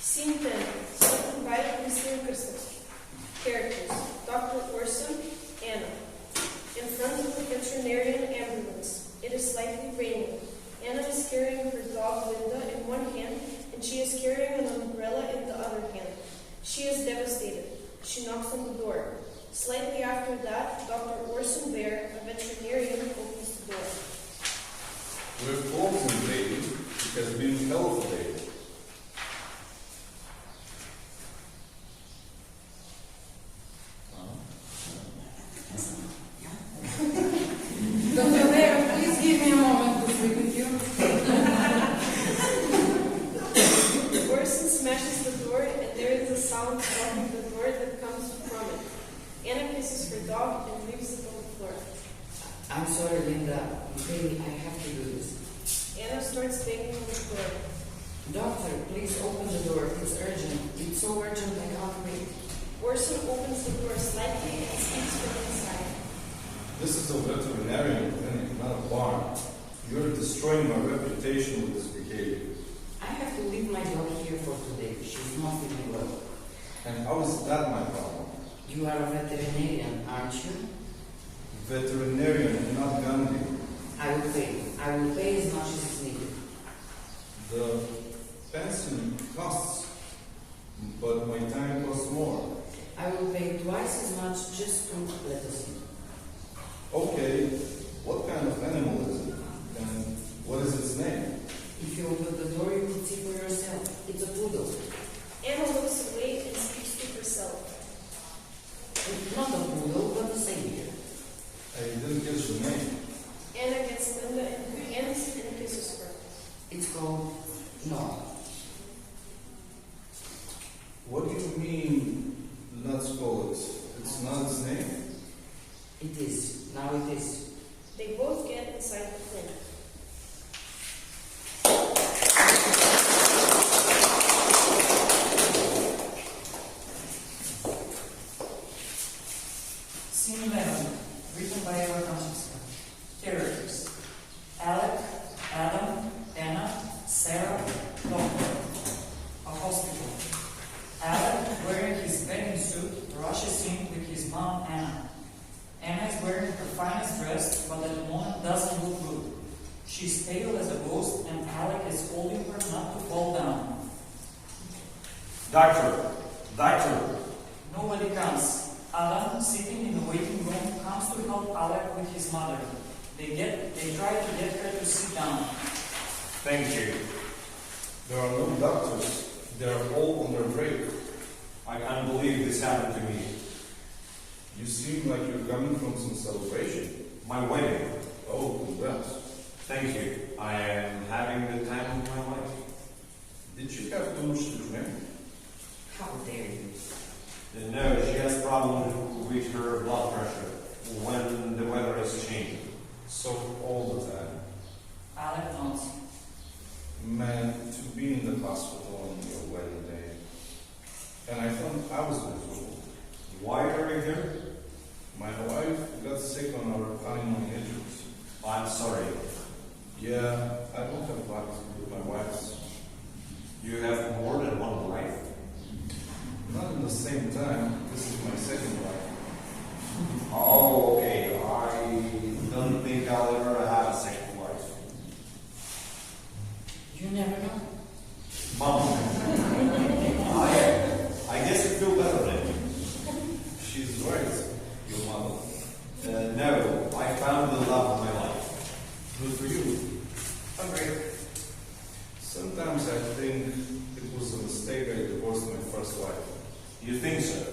Scene 10. Something right in circumstances. Characters. Dr. Orson, Anna. In front of the veterinarian ambulance. It is slightly raining. Anna is carrying her dog Linda in one hand, and she is carrying an umbrella in the other hand. She is devastated. She knocks on the door. Slightly after that, Dr. Orson Bear, a veterinarian, opens the door. We're closing, lady. It has been hell of a day. Dr. Bear, please give me a moment to speak with you. Orson smashes the door, and there is a sound blocking the door that comes from it. Anna kisses her dog and leaves it on the floor. I'm sorry, Linda. Really, I have to do this. Anna starts banging on the door. Doctor, please open the door. It's urgent. It's so urgent I can't wait. Orson opens the door slightly and speaks from inside. This is a veterinarian clinic, not a barn. You're destroying my reputation with this behavior. I have to leave my dog here for today. She's not feeling well. And how is that my problem? You are a veterinarian, aren't you? Veterinarian, not Gandhi. I will pay. I will pay as much as is needed. The pension costs, but my time costs more. I will pay twice as much just to let us in. Okay, what kind of animal is it? And what is its name? If you open the door, you can see for yourself. It's a poodle. Anna looks away and speaks to herself. It's not a poodle, but a savior. I didn't get your name. Anna gets Linda in her hands and kisses her. It's called Noah. What do you mean, let's call it? It's not its name? It is. Now it is. They both get inside the clinic. Scene 11, written by Matanichkova. Characters: Alec, Adam, Anna, Sarah, Doctor. A hospital. Alec, wearing his bathing suit, rushes in with his mom, Anna. Anna is wearing her finest dress, but at the moment doesn't look good. She's pale as a ghost, and Alec is holding her not to fall down. Doctor! Doctor! Nobody comes. Adam, sitting in the waiting room, comes to help Alec with his mother. They try to get her to sit down. Thank you. There are no doctors. They are all on their break. I can't believe this happened to me. You seem like you're coming from some celebration. My wedding. Oh, congrats. Thank you. I am having the time of my life. Did you have too much to drink? How dare you? No, she has problems with her blood pressure when the weather is changing. So all the time. Alec nods. Man, to be in the hospital on your wedding day. And I thought I was miserable. Why are you here? My wife got sick on our honeymoon interviews. I'm sorry. Yeah, I don't have luck with my wife's. You have more than one wife? Not in the same time. This is my second wife. Oh, okay. I don't think I'll ever have a second wife. You never know. Mom, I guess you feel better then. She's right, your mother. No, I found the love of my life. Good for you. Agreed. Sometimes I think it was a mistake I divorced my first wife. You think so?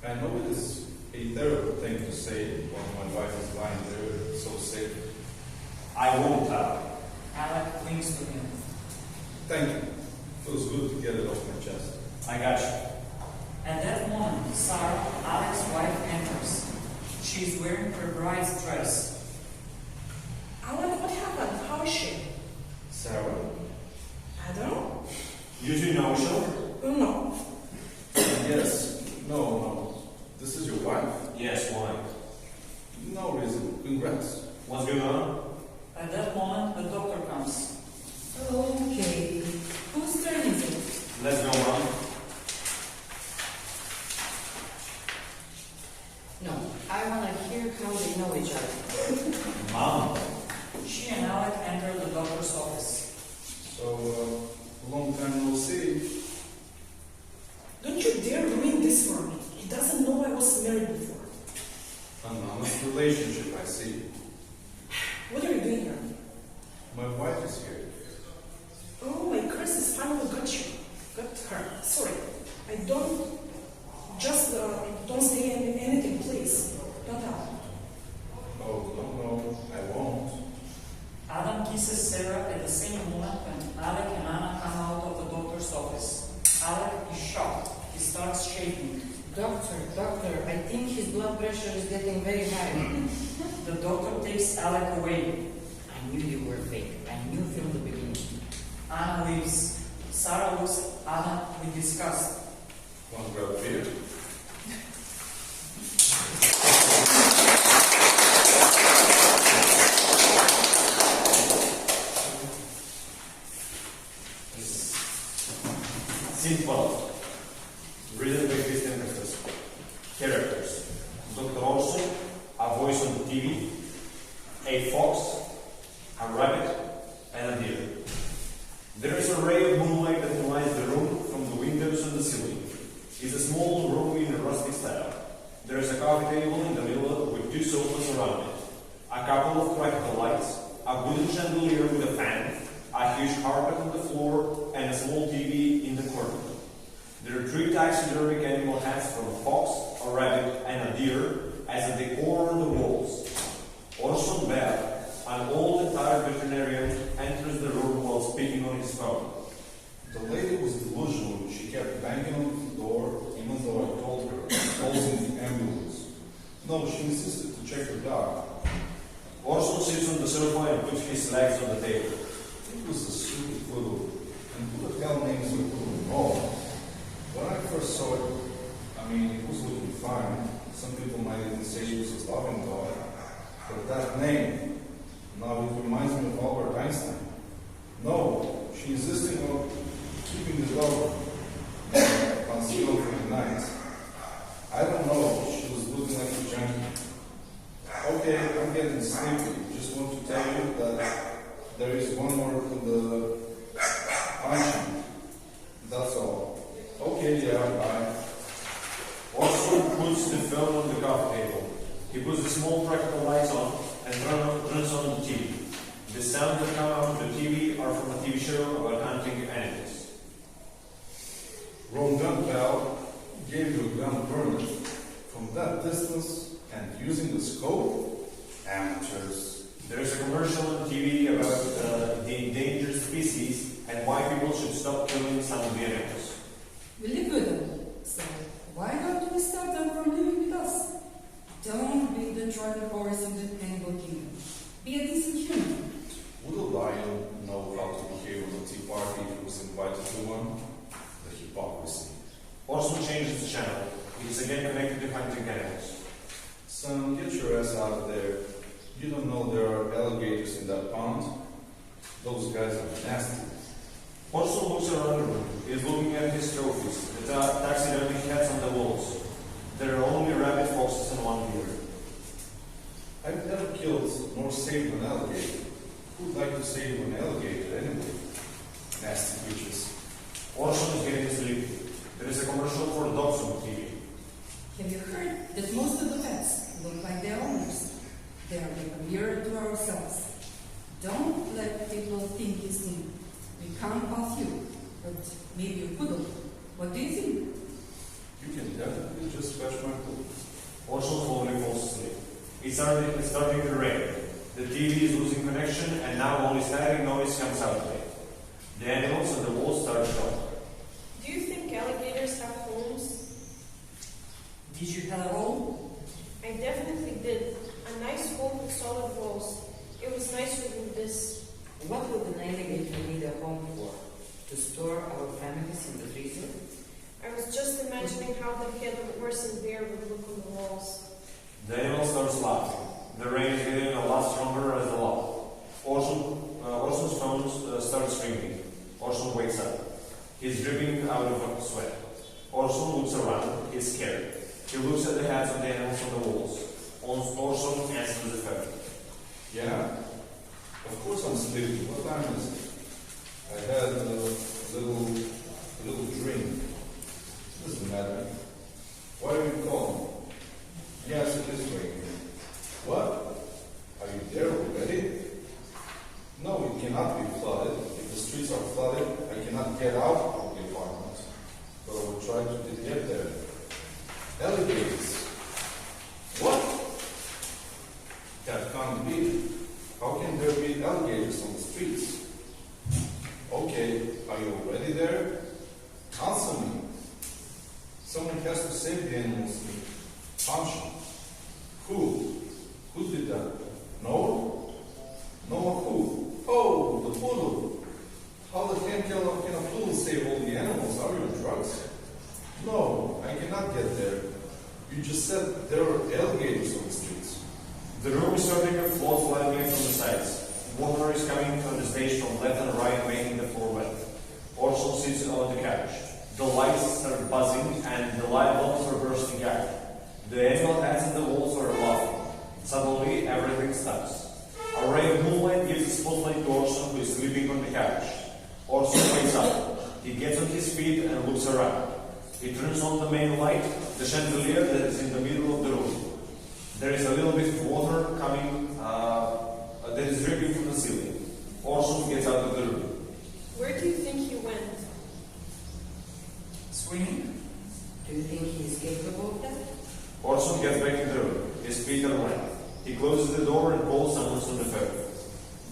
I know it is a terrible thing to say when my wife is lying there so safe. I won't have. Alec clings to him. Thank you. Feels good to get it off my chest. I got you. At that moment, Sarah, Alec's wife, enters. She is wearing her bride's dress. Alec, what happened? How is she? Sarah? I don't know. You two know each other? No. Yes. No. This is your wife? Yes, why? No reason. Congrats. What's going on? At that moment, the doctor comes. Okay. Whose turn is it? Let's go, Mom. No, I want to hear how they know each other. Mom? She and Alec enter the doctor's office. So, long time no see. Don't you dare ruin this for me. He doesn't know I was married before. An honest relationship, I see. What are you doing here? My wife is here. Oh, my curses finally got you. Got her. Sorry. I don't... Just don't say anything, please. Don't tell. Oh, no, I won't. Adam kisses Sarah at the same moment when Alec and Anna come out of the doctor's office. Alec is shocked. He starts shaking. Doctor, I think his blood pressure is getting very high. The doctor takes Alec away. I knew you were fake. I knew from the beginning. Anna leaves. Sarah looks at Anna with disgust. Want to grab a beer? Scene 12. Written by Christian Custos. Characters. Dr. Orson, a voice on the TV, a fox, a rabbit, and a deer. There is a ray of moonlight that lights the room from the windows and the ceiling. It's a small room in a rustic style. There is a coffee table in the middle with two sofas around it, a couple of practical lights, a wooden chandelier with a fan, a huge carpet on the floor, and a small TV in the corner. There are 3 taxidermic animal heads from a fox, a rabbit, and a deer as a decor on the walls. Orson Bell, an old retired veterinarian, enters the room while speaking on his phone. The lady was delusional. She kept banging on the door, even though I told her, calling the ambulance. No, she insisted to check her dog. Orson sits on the sofa and puts his legs on the table. It was a stupid photo, and who the hell names the photo all? When I first saw it, it was looking fine. Some people might even say it was a loving dog. But that name, now it reminds me of Albert Einstein. No, she insisted on keeping the dog concealed for the night. I don't know, she was looking like a junkie. Okay, I'm getting sleepy. Just want to tell you that there is one more to the punching. That's all. Okay, yeah, bye. Orson puts the phone on the coffee table. He puts the small practical lights on and turns on the TV. The sounds that come out of the TV are from a TV show about hunting animals. Wrong gun, pal. Gave you a gun permit. From that distance and using the scope, amateurs. There is a commercial on TV about the endangered species and why people should stop killing some of the animals. We live with them, so why don't we stop them from living with us? Don't be the Trojan horse in the animal kingdom. Be a decent human. Would a lion know how to behave on a tea party if he was invited to one? The hypocrisy. Orson changes the channel. He is again connected to hunting animals. Son, get your ass out of there. You don't know there are alligators in that pond? Those guys are nasty. Orson looks around the room. He is looking at his trophies, the taxidermic cats on the walls. There are only rabbit, foxes, and one deer. I've never killed nor saved an alligator. Who'd like to save an alligator anyway? Nasty creatures. Orson is getting sleepy. There is a commercial for dogs on TV. Have you heard that most of the pets look like their owners? They are like a mirror to ourselves. Don't let people think you sing. We can't off you, but maybe a poodle. What do you think? You can definitely just fetch my poop. Orson slowly falls asleep. It's starting to rain. The TV is losing connection and now only static noise comes out of it. The animals on the walls start to talk. Do you think alligators have homes? Did you have a home? I definitely did. A nice home with solid walls. It was nicer than this. What would an alligator need a home for? To store our families in the freezer? I was just imagining how the head of a horse and bear would look on the walls. The animal starts laughing. The rain is getting a lot stronger as the law. Orson's phone starts ringing. Orson wakes up. He's dripping out of sweat. Orson looks around. He's scared. He looks at the heads of the animals on the walls. Orson answers the phone. Yeah? Of course I'm sleepy. What time is it? I had a little drink. Doesn't matter. Why are you calling? Yes, it is raining. What? Are you there already? No, it cannot be flooded. If the streets are flooded, I cannot get out of the apartment. But I will try to get there. Alligators. What? That can't be. How can there be alligators on the streets? Okay, are you already there? Answer me. Someone save the animals in function. Who? Who did that? Noah? Noah who? Oh, the poodle. How the heck can a poodle save all the animals? Are you on drugs? No, I cannot get there. You just said there are alligators on the streets. The room is starting to float slightly from the sides. Water is coming from the stage from left and right, making the floor wet. Orson sits on the couch. The lights start buzzing and the light bulbs are bursting out. The animal heads and the walls are laughing. Suddenly, everything stops. A ray of moonlight gives a spotlight to Orson, who is sleeping on the couch. Orson wakes up. He gets on his feet and looks around. He turns on the main light, the chandelier that is in the middle of the room. There is a little bit of water coming, that is dripping from the ceiling. Orson gets out of the room. Where do you think he went? Swimming? Do you think he is capable of that? Orson gets back in the room. His feet are wet. He closes the door and calls someone on the phone.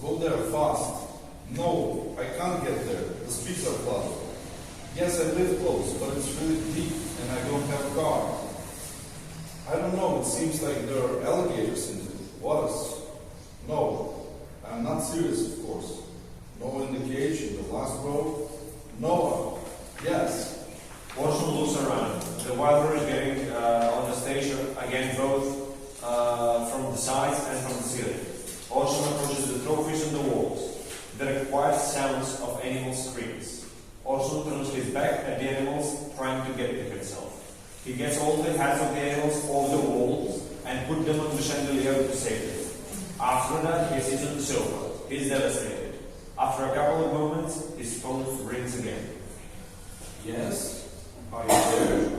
Go there fast. No, I can't get there. The streets are flooded. Yes, I live close, but it's really deep and I don't have a car. I don't know, it seems like there are alligators in the waters. No, I'm not serious, of course. Noah in the cage in the last row. Noah, yes. Orson looks around. The water is getting on the stage again, both from the sides and from the ceiling. Orson approaches the trophies on the walls. There are quiet sounds of animal screams. Orson turns his back at the animals, trying to get to himself. He gets all the heads of the animals off the walls and put them on the chandelier to save them. After that, he sits on the sofa. He's devastated. After a couple of moments, his phone rings again. Yes? Are you there?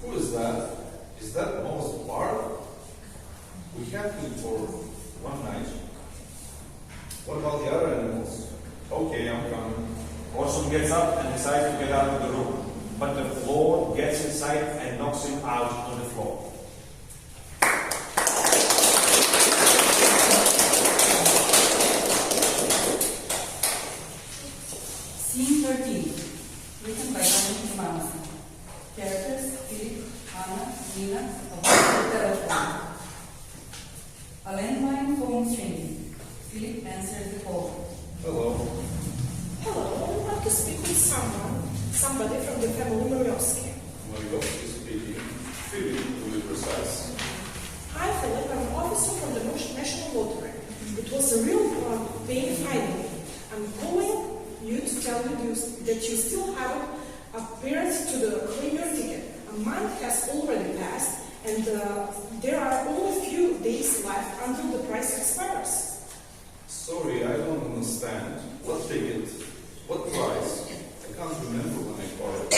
Who is that? Is that Noah's bar? We have him for one night. What about the other animals? Okay, I'm coming. Orson gets up and decides to get out of the room, but the floor gets inside and knocks him out on the floor. Scene 13, written by Matanichkova-Dobkovska. Characters: Philip, Anna, Nina, telephone. A landline phone is ringing. Philip answers the call. Hello. Hello, I would like to speak with somebody from the family Mariovsky. Mariovsky speaking. Philip, to be precise. Hi, Philip. I'm an officer from the National Lottery. It was a real pain finding me. I'm calling you to tell you that you still haven't appeared to claim your ticket. A month has already passed, and there are only a few days left until the price expires. Sorry, I don't understand. What ticket? What price? I can't remember when I bought it.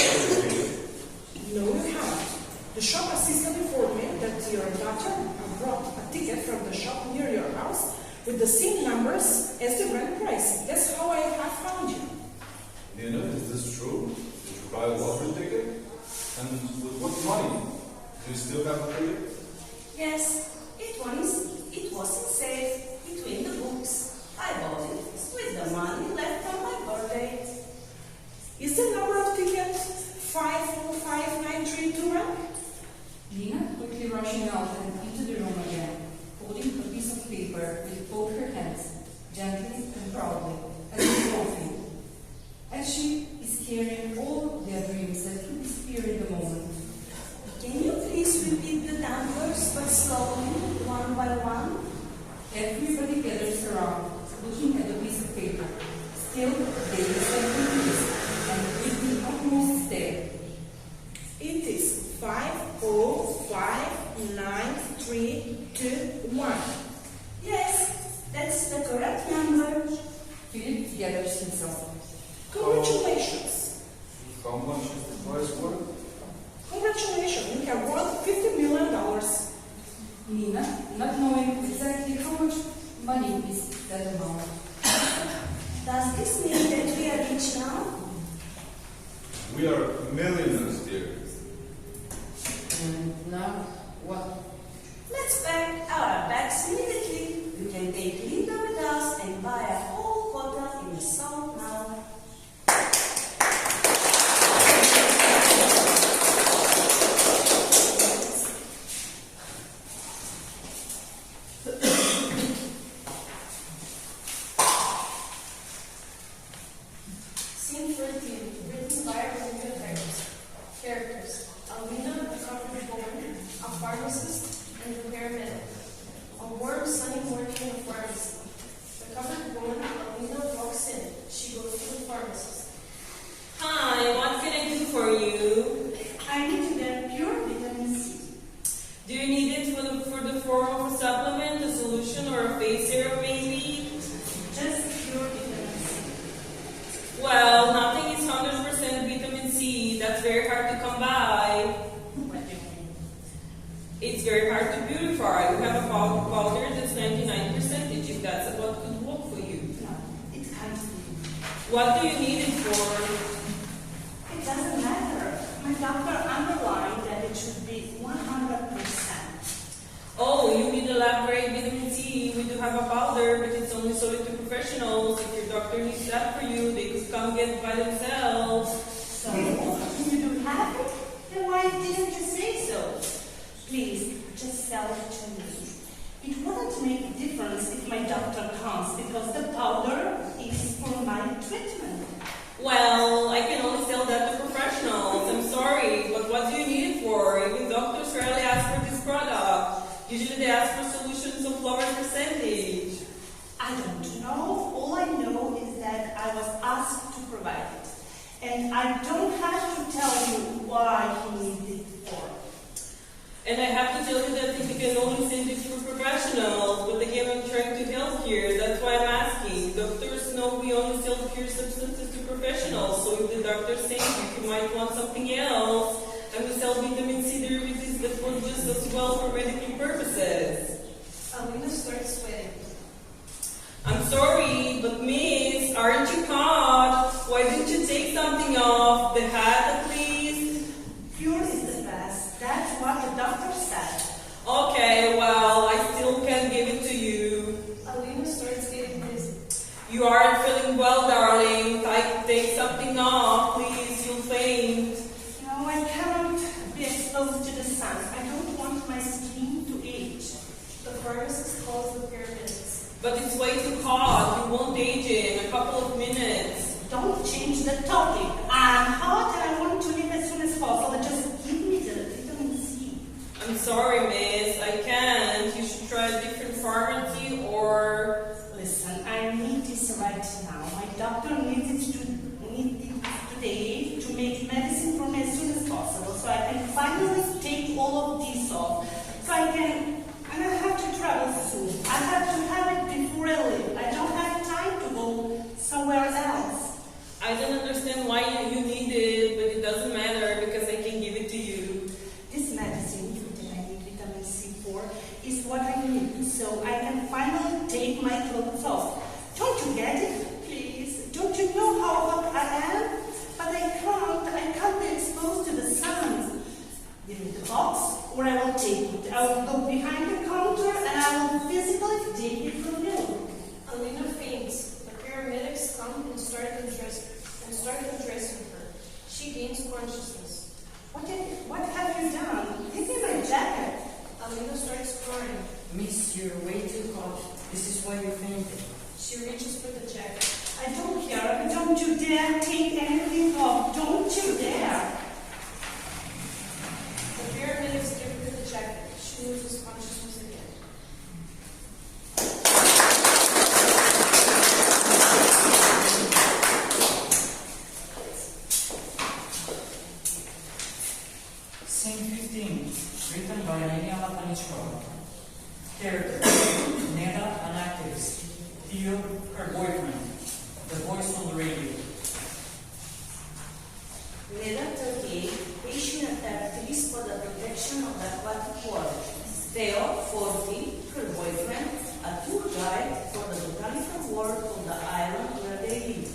No, you haven't. The shop assistant informed me that your daughter brought a ticket from the shop near your house with the same numbers as the grand prize. That's how I have found you. Nina, is this true? Did you buy a lottery ticket? And with what money? Do you still have a ticket? Yes, it wasn't safe between the books. I bought it with the money left from my birthday. Is the number of tickets 54593 right? Nina, quickly rushing out and into the room again, holding a piece of paper with both her hands, gently and proudly, as a trophy. As she is carrying all their dreams that would disappear in the moment. Can you please repeat the numbers, but slowly, one by one? Everybody gathers around, looking at the piece of paper. Still, they listen to this, and with the utmost stare. It is 5059321. Yes, that's the correct number. Philip gathers himself. Congratulations. How much is the prize worth? Congratulations, you have won $50 million. Nina, not knowing exactly how much money is that amount. Does this mean that we are rich now? We are millionaires, dear. And now, what? Let's pack our bags immediately. We can take Linda with us and buy a whole hotel in the south now. face serum maybe? Just pure vitamin C. Well, nothing is 100% vitamin C. That's very hard to come by. What do you mean? It's very hard to purify. We have a powder that's 99%, if that's what could work for you. No, it can't be. What do you need it for? It doesn't matter. My doctor underlined that it should be 100%. Oh, you need a lab grade vitamin C. We do have a powder, but it's only sold to professionals. If your doctor needs that for you, they could come get it by themselves. So, you don't have it? Then why didn't you say so? Please, just sell it to me. It wouldn't make a difference if my doctor comes, because the powder is for my treatment. Well, I can only sell that to professionals. I'm sorry, but what do you need it for? Even doctors rarely ask for this product. Usually they ask for solutions of lower percentage. I don't know. All I know is that I was asked to provide it. And I don't have to tell you why he needs it for. And I have to tell you that you can only send it for professionals, but again, I'm trying to help here. That's why I'm asking. Doctors know we only sell pure substances to professionals, so if the doctor says you might want something else, and we sell vitamin C derivatives that work just as well for medical purposes. Alina starts sweating. I'm sorry, but miss, aren't you caught? Why didn't you take something off? The hat at least? Pure is the best. That's what the doctor said. Okay, well, I still can't give it to you. Alina starts getting dizzy. You aren't feeling well, darling. Take something off, please. You'll faint. No, I cannot be exposed to the sun. I don't want my skin to age. The pharmacist calls the paramedics. But it's way too hot. You won't age in a couple of minutes. Don't change the topic. I'm hot and I want to leave as soon as possible. Just give me the vitamin C. I'm sorry, miss. I can't. You should try a different pharmacy or... Listen, I need this right now. My doctor needs it today to make medicine for me as soon as possible, so I can finally take all of this off. So I have to travel soon. I have to have it before I leave. I don't have time to go somewhere else. I don't understand why you need it, but it doesn't matter because I can give it to you. This medicine that I need vitamin C for is what I need, so I can finally take my clothes off. Don't you get it? Please. Don't you know how hot I am? But I can't be exposed to the sun. Give me the box, or I will take it. I will go behind the counter and I will physically take it from you. Alina faints. The paramedics come and start undressing her. She gains consciousness. What have you done? Give me my jacket. Alina starts crying. Miss, you're way too hot. This is why you fainted. She reaches for the jacket. I don't care. Don't you dare take anything off. Don't you dare. The paramedics give her the jacket. She loses consciousness again. Scene 15, written by Matanichkova. Character: Neda, an activist. Theo, her boyfriend. The voice on the radio. Neda, 38, patient activist for the protection of the aquatic world. Theo, 40, her boyfriend, a tour guide for the botanical world of the island where they live.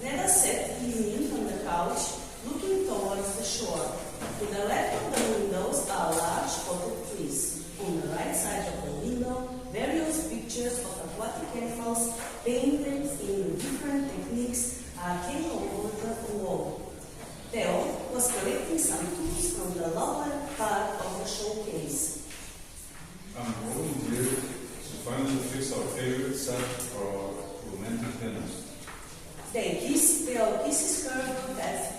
Neda sat leaning on the couch, looking towards the shore. To the left of the windows are large potted trees. On the right side of the window, various pictures of aquatic animals painted in different techniques are hanging over the wall. Theo was collecting some tools from the lower part of the showcase. I'm going here to finally fix our favorite set for our romantic dinners. They kiss, Theo kisses her goodbye.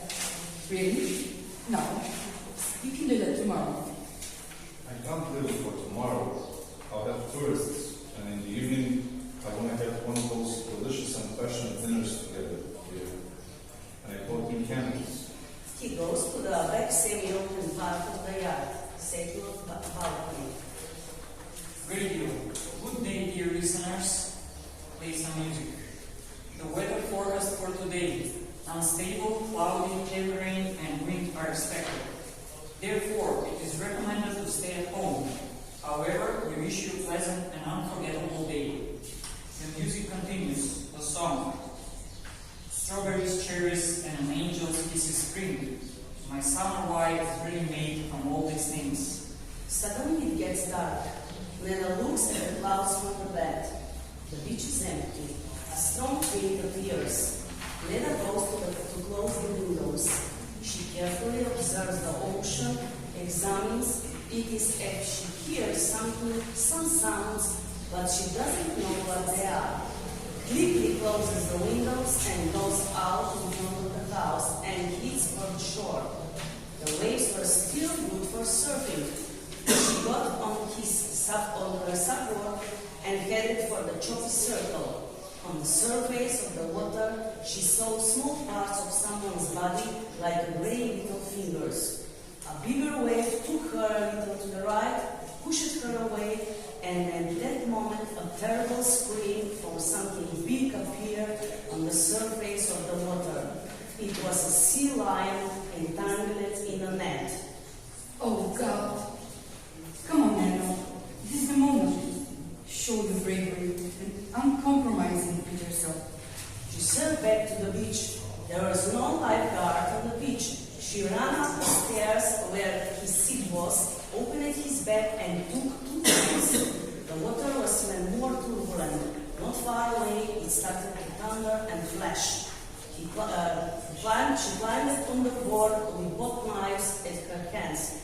Really? No. You can do that tomorrow. I can't live for tomorrow. I'll have tourists, and in the evening, I want to have one of those delicious and passionate dinners together here. And I bought new candles. He goes to the back semi-open part of the yard, secure balcony. Radio. Good day, dear listener. play some music. The weather forecast for today: unstable, cloudy, heavy rain, and wind are expected. Therefore, it is recommended to stay at home. However, we wish you a pleasant and unforgettable day. The music continues. The song: strawberries, cherries, and an angel's kiss is spring. My summer wife is really made from all these things. Suddenly it gets dark. Lena looks at the clouds from the bed. The beach is empty. A strong wind appears. Lena goes to close the windows. She carefully observes the ocean, examines it as if she hears something, some sounds, but she doesn't know what they are. Quickly closes the windows and goes out in front of the house and heads for the shore. The waves were still good for surfing. She got on her surfboard and headed for the choppy circle. On the surface of the water, she saw small parts of someone's body like gray little fingers. A bigger wave took her a little to the right, pushed her away, and at that moment a terrible scream from something big appeared on the surface of the water. It was a sea lion entangled in a net. Oh God! Come on, Nano. This is the moment. Show your bravery and uncompromising with yourself. She sailed back to the beach. There was no lifeguard on the beach. She ran up the stairs where his seat was, opened his bag, and took 2 jumps. The water was even more turbulent. Not far away, it started to thunder and flash. She climbed on the board with both knives at her hands.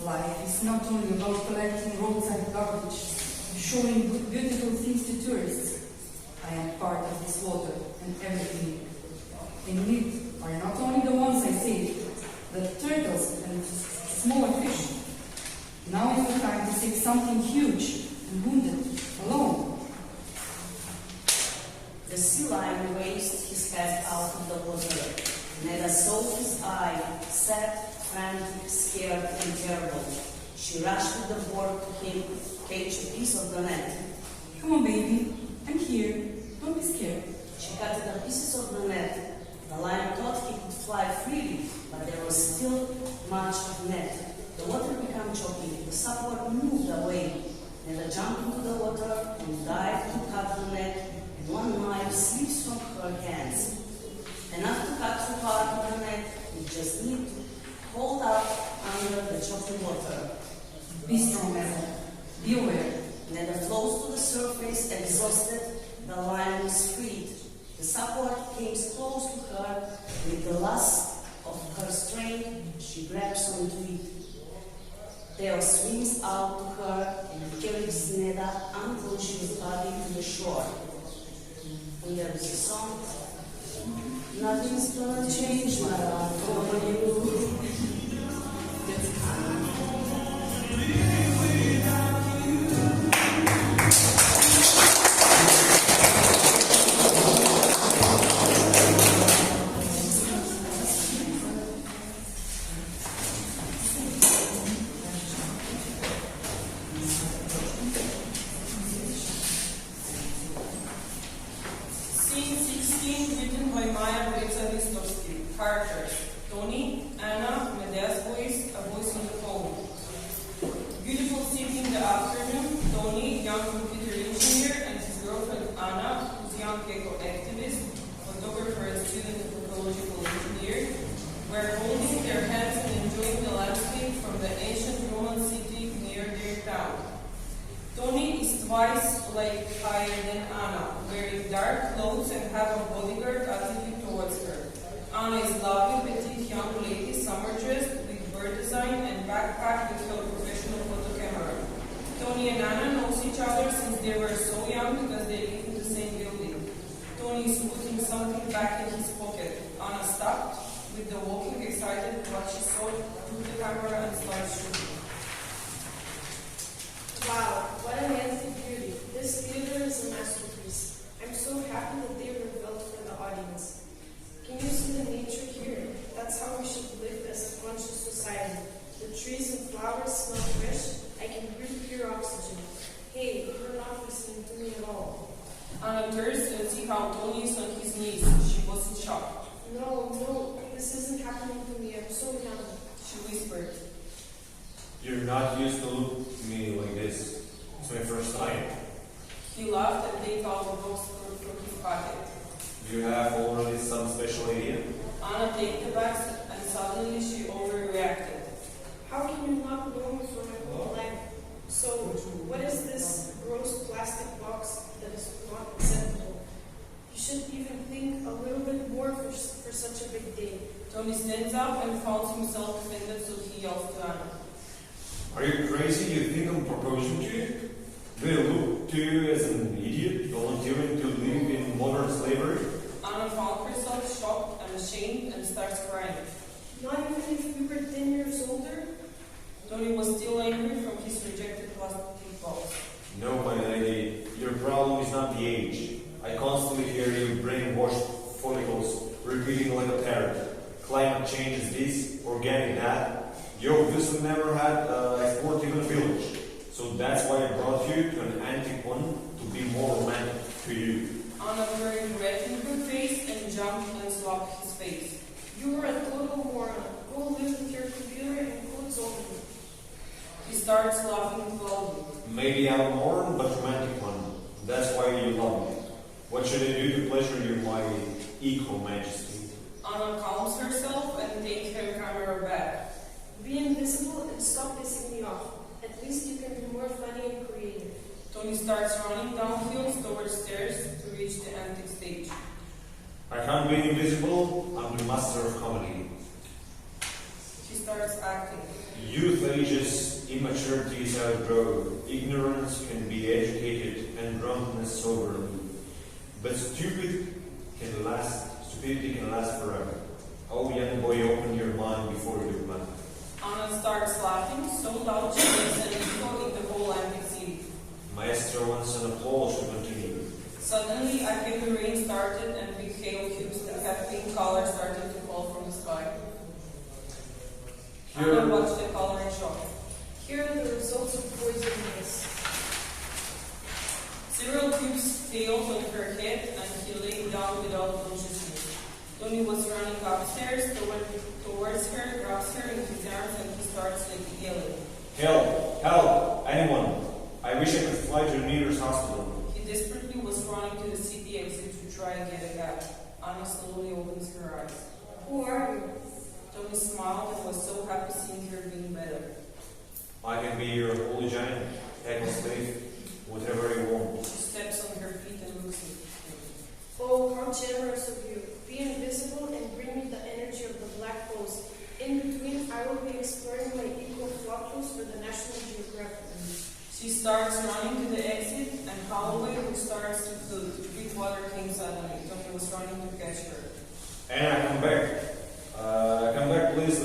Life is not only about collecting roadside garbage, showing beautiful things to tourists. I am part of this water and everything in it are not only the ones I see, the turtles and smaller fish. Now is the time to seek something huge and wounded, alone. The sea lion raised his head out of the water. Neda saw his eye, sad, frantic, scared, and terrible. She rushed to the board to him, catch a piece of the net. Come on, baby. I'm here. Don't be scared. She cut the pieces of the net. The lion thought he could fly freely, but there was still much of net. The water became choppy. The support moved away. Neda jumped into the water and dived to cut the net, and one knife slips from her hands. Enough to cut through part of the net, you just need to hold up under the choppy water. Be strong, Neda. Be aware. Neda floats to the surface, exhausted. The lion was freed. The support came close to her. With the last of her strength, she grabs onto it. Theo swims out to her and carries Neda unconscious body to the shore. And there is a song. Nothing's gonna change my life for you. Scene 16, written by Prete. Characters: Tony, Anna, Medea's voice, a voice on the phone. Beautiful city in the afternoon. Tony, young computer engineer, and his girlfriend Anna, who's young eco-activist, photographer and student of ecological engineering, were holding their hands and enjoying the landscape from the ancient Roman city near their town. Tony is twice higher than Anna, wearing dark clothes and have a bodyguard attitude towards her. Anna is lovely, petite young lady, summer dressed with bird design and backpack with her professional photo camera. Tony and Anna know each other since they were so young because they live in the same building. Tony is putting something back in his pocket. Anna stopped with the walking, excited what she saw, took the camera and started shooting. Wow, what a manly beauty. This theater is a masterpiece. I'm so happy that they were built for the audience. Can you see the nature here? That's how we should live as a conscious society. The trees and flowers smell fresh. I can breathe pure oxygen. Hey, you're not listening to me at all. Anna turns and see how Tony is on his knees. She was in shock. No, this isn't happening to me. I'm so young. She whispered. You're not used to look at me like this. It's my first time. He laughed and take out the box from his pocket. Do you have already some special idea? Anna take the bags and suddenly she overreacted. How can you not know me from my whole life? So, what is this gross plastic box that is not acceptable? You should even think a little bit more for such a big day. Tony stands up and found himself offended, so he yells to Anna. Are you crazy? You think I'm proposing to you? Do I look to you as an idiot volunteering to live in modern slavery? Anna found herself shocked and ashamed and starts crying. Not even if you were 10 years older? Tony was still angry from his rejected plastic box. No, my lady, your problem is not the age. I constantly hear you brainwashed follicles repeating like a parrot. Climate change is this, organic that. You obviously never had export even a village. So that's why I brought you to an antique one to be more romantic to you. Anna turned red in her face and jumped and slapped his face. You are a total moron. Go live with your computer and clothes only. He starts laughing loudly. Maybe I'm a moron, but romantic one. That's why you love me. What should I do to pleasure you, my equal majesty? Anna calms herself and takes her camera back. Be invisible and stop pissing me off. At least you can be more funny and creative. Tony starts running downhill towards stairs to reach the antique stage. I can't be invisible. I'm the master of comedy. She starts acting. Youth ages, immaturity is outgrown. Ignorance can be educated and drunkenness soberly. But stupidity can last forever. Oh, young boy, open your mind before you depart. Anna starts laughing so loud she makes an echo in the whole antique city. Maestro wants an applause to continue. Suddenly, a heavy rain started and big hail cubes that had pink color started to fall from the sky. Anna watched the color in shock. Here are the results of poison gas. Several tubes failed on her head and he lay down without consciousness. Tony was running upstairs towards her, grabs her in his arms and he starts yelling. Help! Help! Anyone! I wish I could fly to the nearest hospital. He desperately was running to the city exit to try and get a cab. Anna slowly opens her eyes. Who are you? Tony smiled and was so happy seeing her being better. I can be your holy giant, head slave, whatever you want. She steps on her feet and looks at him. Oh, how generous of you. Be invisible and bring me the energy of the black holes. In between, I will be exploring my equal flocus for the National Geographic. She starts running to the exit and Holloway, who starts to float. Big water came suddenly. Tony was running to catch her. Anna, come back. Come back, please.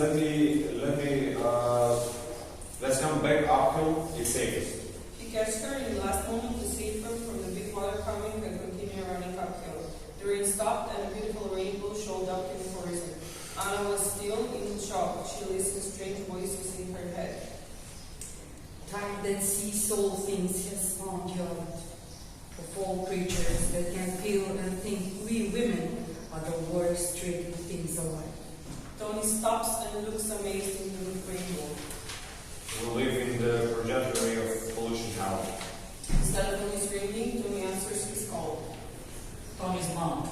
Let's come back uphill. It's safest. He catches her in the last moment to save her from the big water coming and continue running uphill. The rain stopped and a beautiful rainbow showed up in the horizon. Anna was still in shock. She listened to strange voices in her head. Time that sees all things has found you out. Of all creatures that can feel and think, we women are the worst treated things alive. Tony stops and looks amazed in the rainbow. We live in the trajectory of pollution now. Instead of Tony's ringing, Tony answers his call. Tony's mom.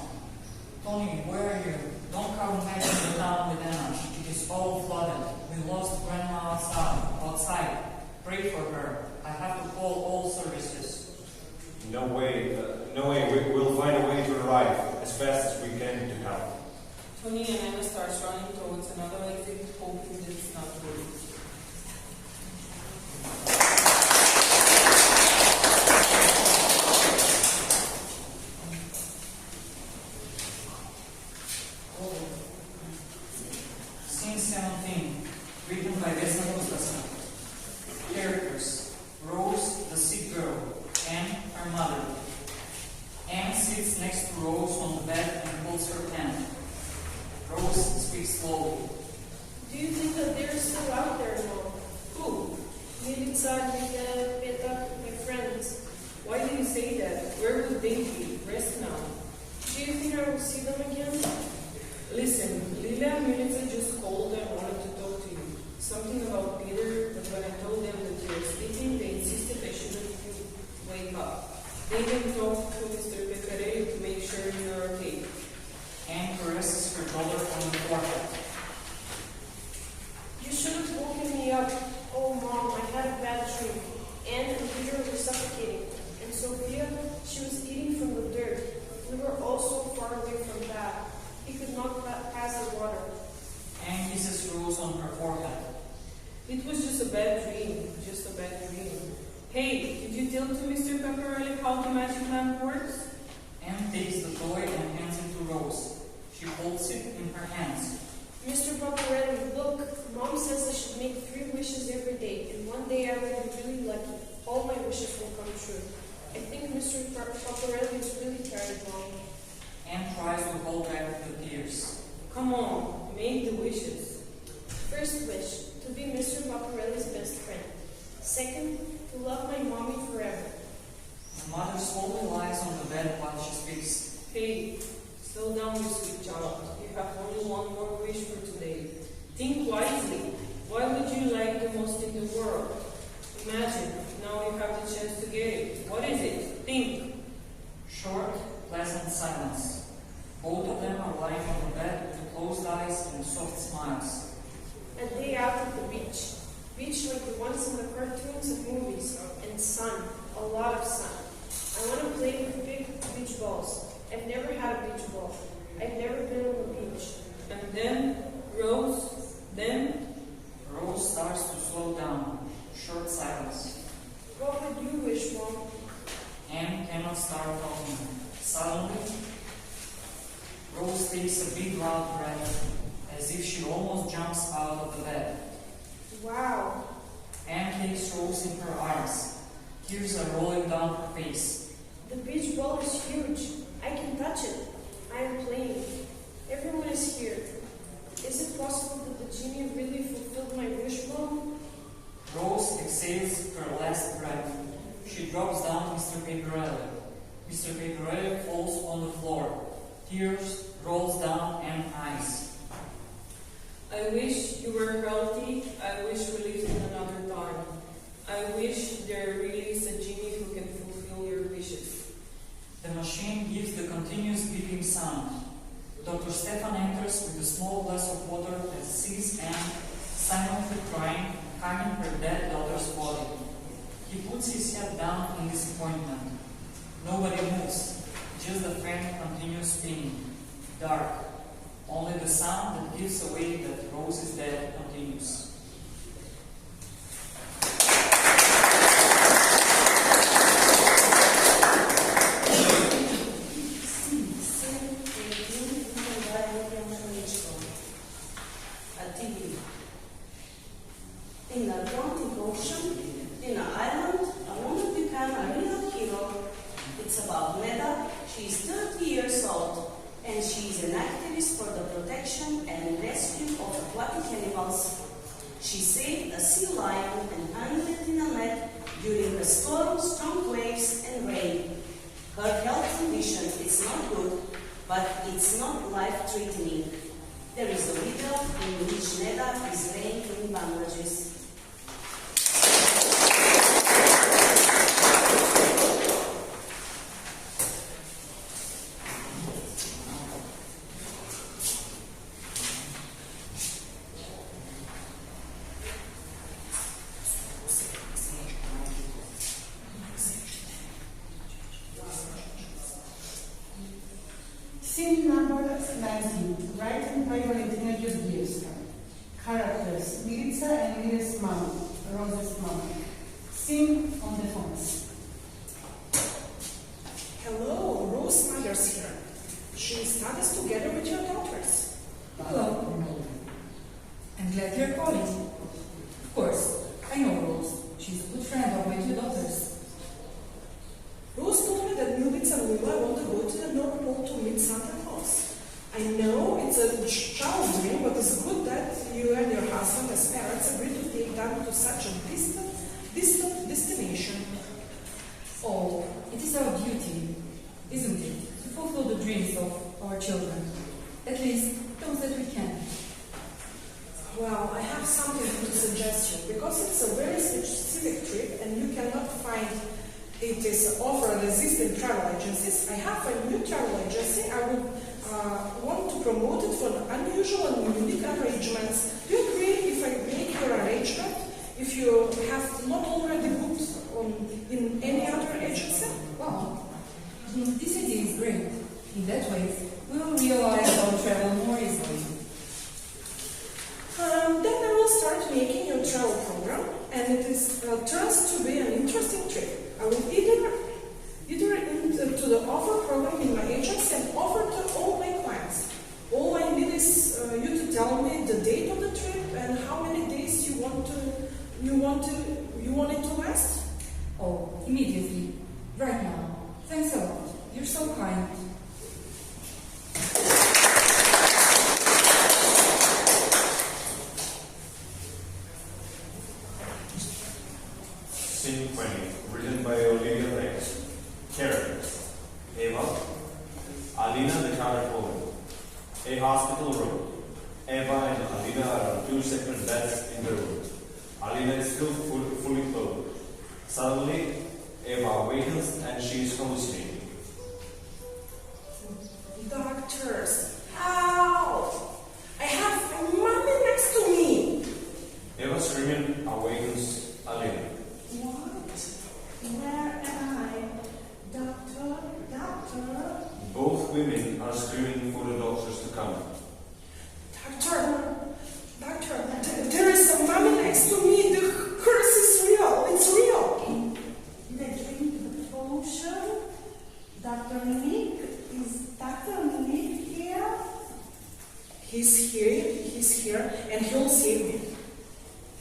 Tony, where are you? Don't come back to the town with Anna. It is all flooded. We lost Grandma outside. Pray for her. I have to call all services. No way. We'll find a way to arrive as fast as we can to help. Tony and Anna start running towards another exit, hoping that it's not true. Scene 17, written by Matanichkova-Dobkovska. Characters: Rose, the sick girl, and her mother. Anne sits next to Rose on the bed and holds her hand. Rose speaks slowly. Do you think that they're still out there, Mom? Who? Maybe it's Pete, my friends. Why do you say that, where would they be? Rest now. Do you think I will see them again? Listen, Lila and Milica just called and wanted to talk to you. Something about Peter, but when I told them that you were sleeping, they insisted I shouldn't wake up. They even talked to Mr. 𝑃𝑎𝑟𝑒 to make sure you're okay. And caresses her brother on the forehead. You should have woken me up. Oh, Mom, I had a bad dream. Anne and Peter were suffocating. And Sophia, she was eating from the dirt. We were all so far away from that. He could not pass the water. And kisses Rose on her forehead. It was just a bad dream. Just a bad dream. Hey, did you tell to Mr. 𝑃𝑎𝑟𝑒 how the magic lamp works? Anne takes the toy and hands it to Rose. She holds it in her hands. Mr. 𝑃𝑎𝑟𝑒, look, Mom says I should make 3 wishes every day, and one day I will be really lucky. All my wishes will come true. I think Mr. 𝑃𝑎𝑟𝑒 is really tired, Mom. Anne tries to hold back the tears. Come on, make the wishes. First wish, to be Mr. 𝑃𝑎𝑟𝑒's best friend. Second, to love my mommy forever. The mother slowly lies on the bed while she speaks. Hey, slow down, you sweet child. You have only one more wish for today. Think wisely. Why would you like the most in the world? Imagine, now you have the chance to get it. What is it? Think. Short, pleasant silence. Both of them are lying on the bed with closed eyes and soft smiles. A day out at the beach. Beach like the ones in the cartoons and movies. And sun. A lot of sun. I want to play with big beach balls. I've never had a beach ball. I've never been on the beach. And then, Rose, then... Rose starts to slow down. Short silence. What would you wish, Mom? Anne cannot start talking. Suddenly, Rose takes a big loud breath, as if she almost jumps out of the bed. Wow. Anne takes Rose in her arms. Tears are rolling down her face. The beach ball is huge. I can touch it. I am playing. Everyone is here. Is it possible that the genie really fulfilled my wish, Mom? Rose exhales her last breath. She drops down Mr. 𝑃𝑎𝑟𝑒. Mr. 𝑃𝑎𝑟𝑒 falls on the floor. Tears rolls down Anne's eyes. I wish you were healthy. I wish we lived in another time. I wish there really is a genie who can fulfill your wishes. The machine gives the continuous beeping sound. Dr. Stefan enters with a small glass of water and sees Anne silently crying, hugging her dead daughter's body. He puts his head down in disappointment. Nobody moves. Just the fan continues spinning. Dark. Only the sound that gives away that Rose is dead continues. In the Atlantic Ocean, in an island, I want to become a real hero. It's about 𝑀𝑒𝑑𝑖𝑎. She is 30 years old, and she is an activist for the protection and rescue of aquatic animals. She saved a sea lion and hung it in a net during a storm, strong waves, and rain. Her health condition is not good, but it's not life-threatening. There is a video in which 𝑀𝑒𝑑𝑖𝑎 is laying in bandages. Scene number 19, writing by Matanichkova-Dobkovska. Characters, Milica and Lila's mom, Rose's mom. Scene on the phones. Hello, Rose Myers here. She studies together with your daughters. Hello. I'm glad you're calling. Of course, I know Rose. She's a good friend of my 2 daughters. Rose told me that Milica and Lila want to go to the North Pole to meet Santa Claus. I know it's a child's dream, but it's good that you and your husband as parents agreed to take them to such a distant destination. Oh, it is our we cannot find it is offered existing travel agencies. I have a new travel agency. I would want to promote it for unusual and unique arrangements. Do you agree if I make your arrangement? If you have not already booked in any other agency? Wow, this idea is great. In that way, we will realize our travel more easily. Then I will start making your travel program, and it turns to be an interesting trip. I will either into the offer program in my agency and offer to all my clients. All I need is you to tell me the date of the trip and how many days you want it to last. Oh, immediately, right now. Thanks a lot. You're so kind. Scene 20, written by Olivia Rex. Characters: Eva, Alina the car home, a hospital room. Eva and Alina are on two separate beds in the room. Alina is still fully clothed. Suddenly, Eva awakens and she is hallucinating. Doctors, help! I have a mommy next to me. Eva screaming awakens Alina. What? Where am I? Doctor? Doctor? Both women are screaming for the doctors to come. Doctor, there is a mommy next to me. The curse is real. It's real. They drink the potion? Dr. Nick? Is Dr. Nick here? He's here, and he'll save me.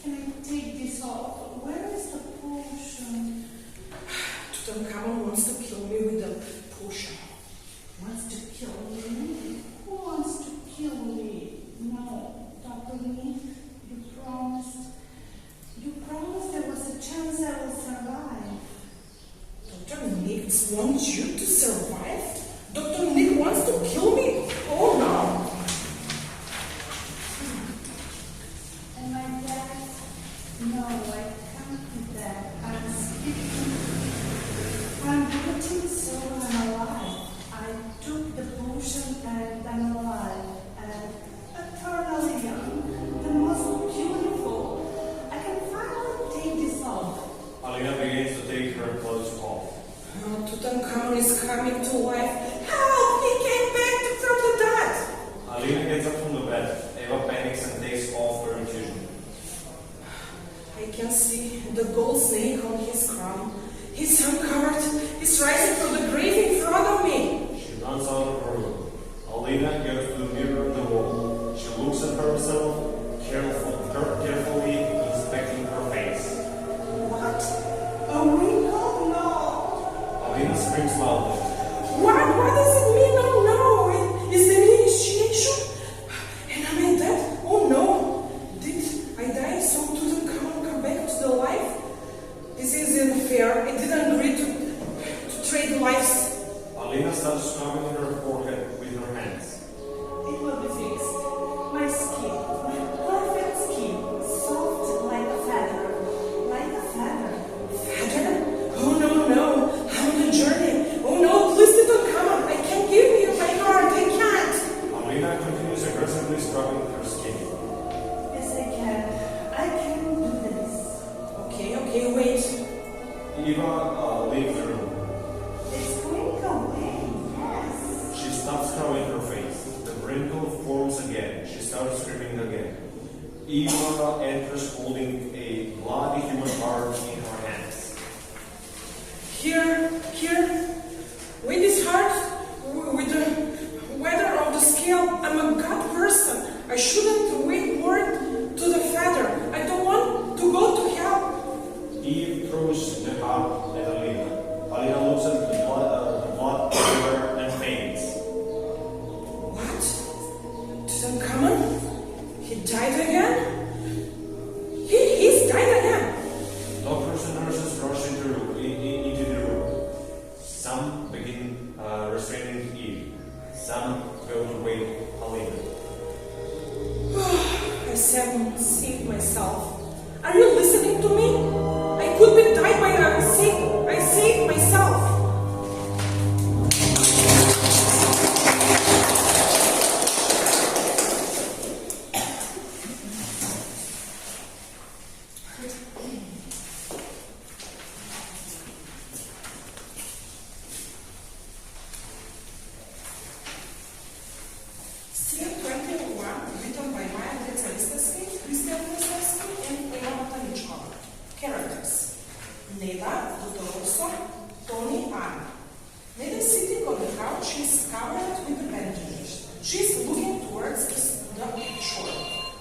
Can I take this off? Where is the potion? Tutankhamun wants to kill me with the potion. Wants to kill me? Who wants to kill me? No, Dr. Nick, you promised there was a chance I will survive. Dr. Nick wants you to survive? Dr. Nick wants to kill me? Oh no! Am I dead? No, I can't be dead. I'm speaking. I'm breathing, so I'm alive. I took the potion and I'm alive. And eternally young, the most beautiful. I can finally take this off. Alina begins to take her clothes off. Oh, Tutankhamun is coming to life. Help! He came back from the dead! Alina gets up from the bed. Eva panics and takes off her infusion. I can see the gold snake on his crown. He's uncovered. He's rising from the grave in front of me. She runs out of her room. Alina goes to the mirror on the wall. She looks at herself, carefully inspecting her face. What? A wrinkle? No. Alina screams loudly. What does it mean? Oh no! Is there initiation? And am I dead? Oh no! Did I die so Tutankhamun come back to the life? This isn't fair. I didn't agree to trade lives. Alina starts scrubbing her forehead with her hands. It will be fixed. My skin, my perfect skin, soft like a feather. Like a feather. Feather? Oh no! I'm on a journey. Oh no! Please Tutankhamun! I can't give you my heart. I can't. Alina continues aggressively scrubbing her skin. Yes, I can. I can do this. Okay, wait. Eva leaves the room. It's going away, yes. She stops scrubbing her face. The wrinkle forms again. She starts screaming again. Eva enters holding a bloody human heart in her hands. Here. With this heart, with the weather of the scale, I'm a god person. I shouldn't wait more to the feather. I don't want to go to hell. Eve throws the heart at Alina. Alina looks at the blood everywhere and faints. What? Tutankhamun? He died again? He's died again. Doctors and nurses rush into the room. Some begin restraining Eve. Some go to wake Alina. I saved myself. Are you listening to me? I could be died by a Neda, Dr. Tony, Anna. Neda is sitting on the couch. She's covered with the bandages. She's looking towards the shore.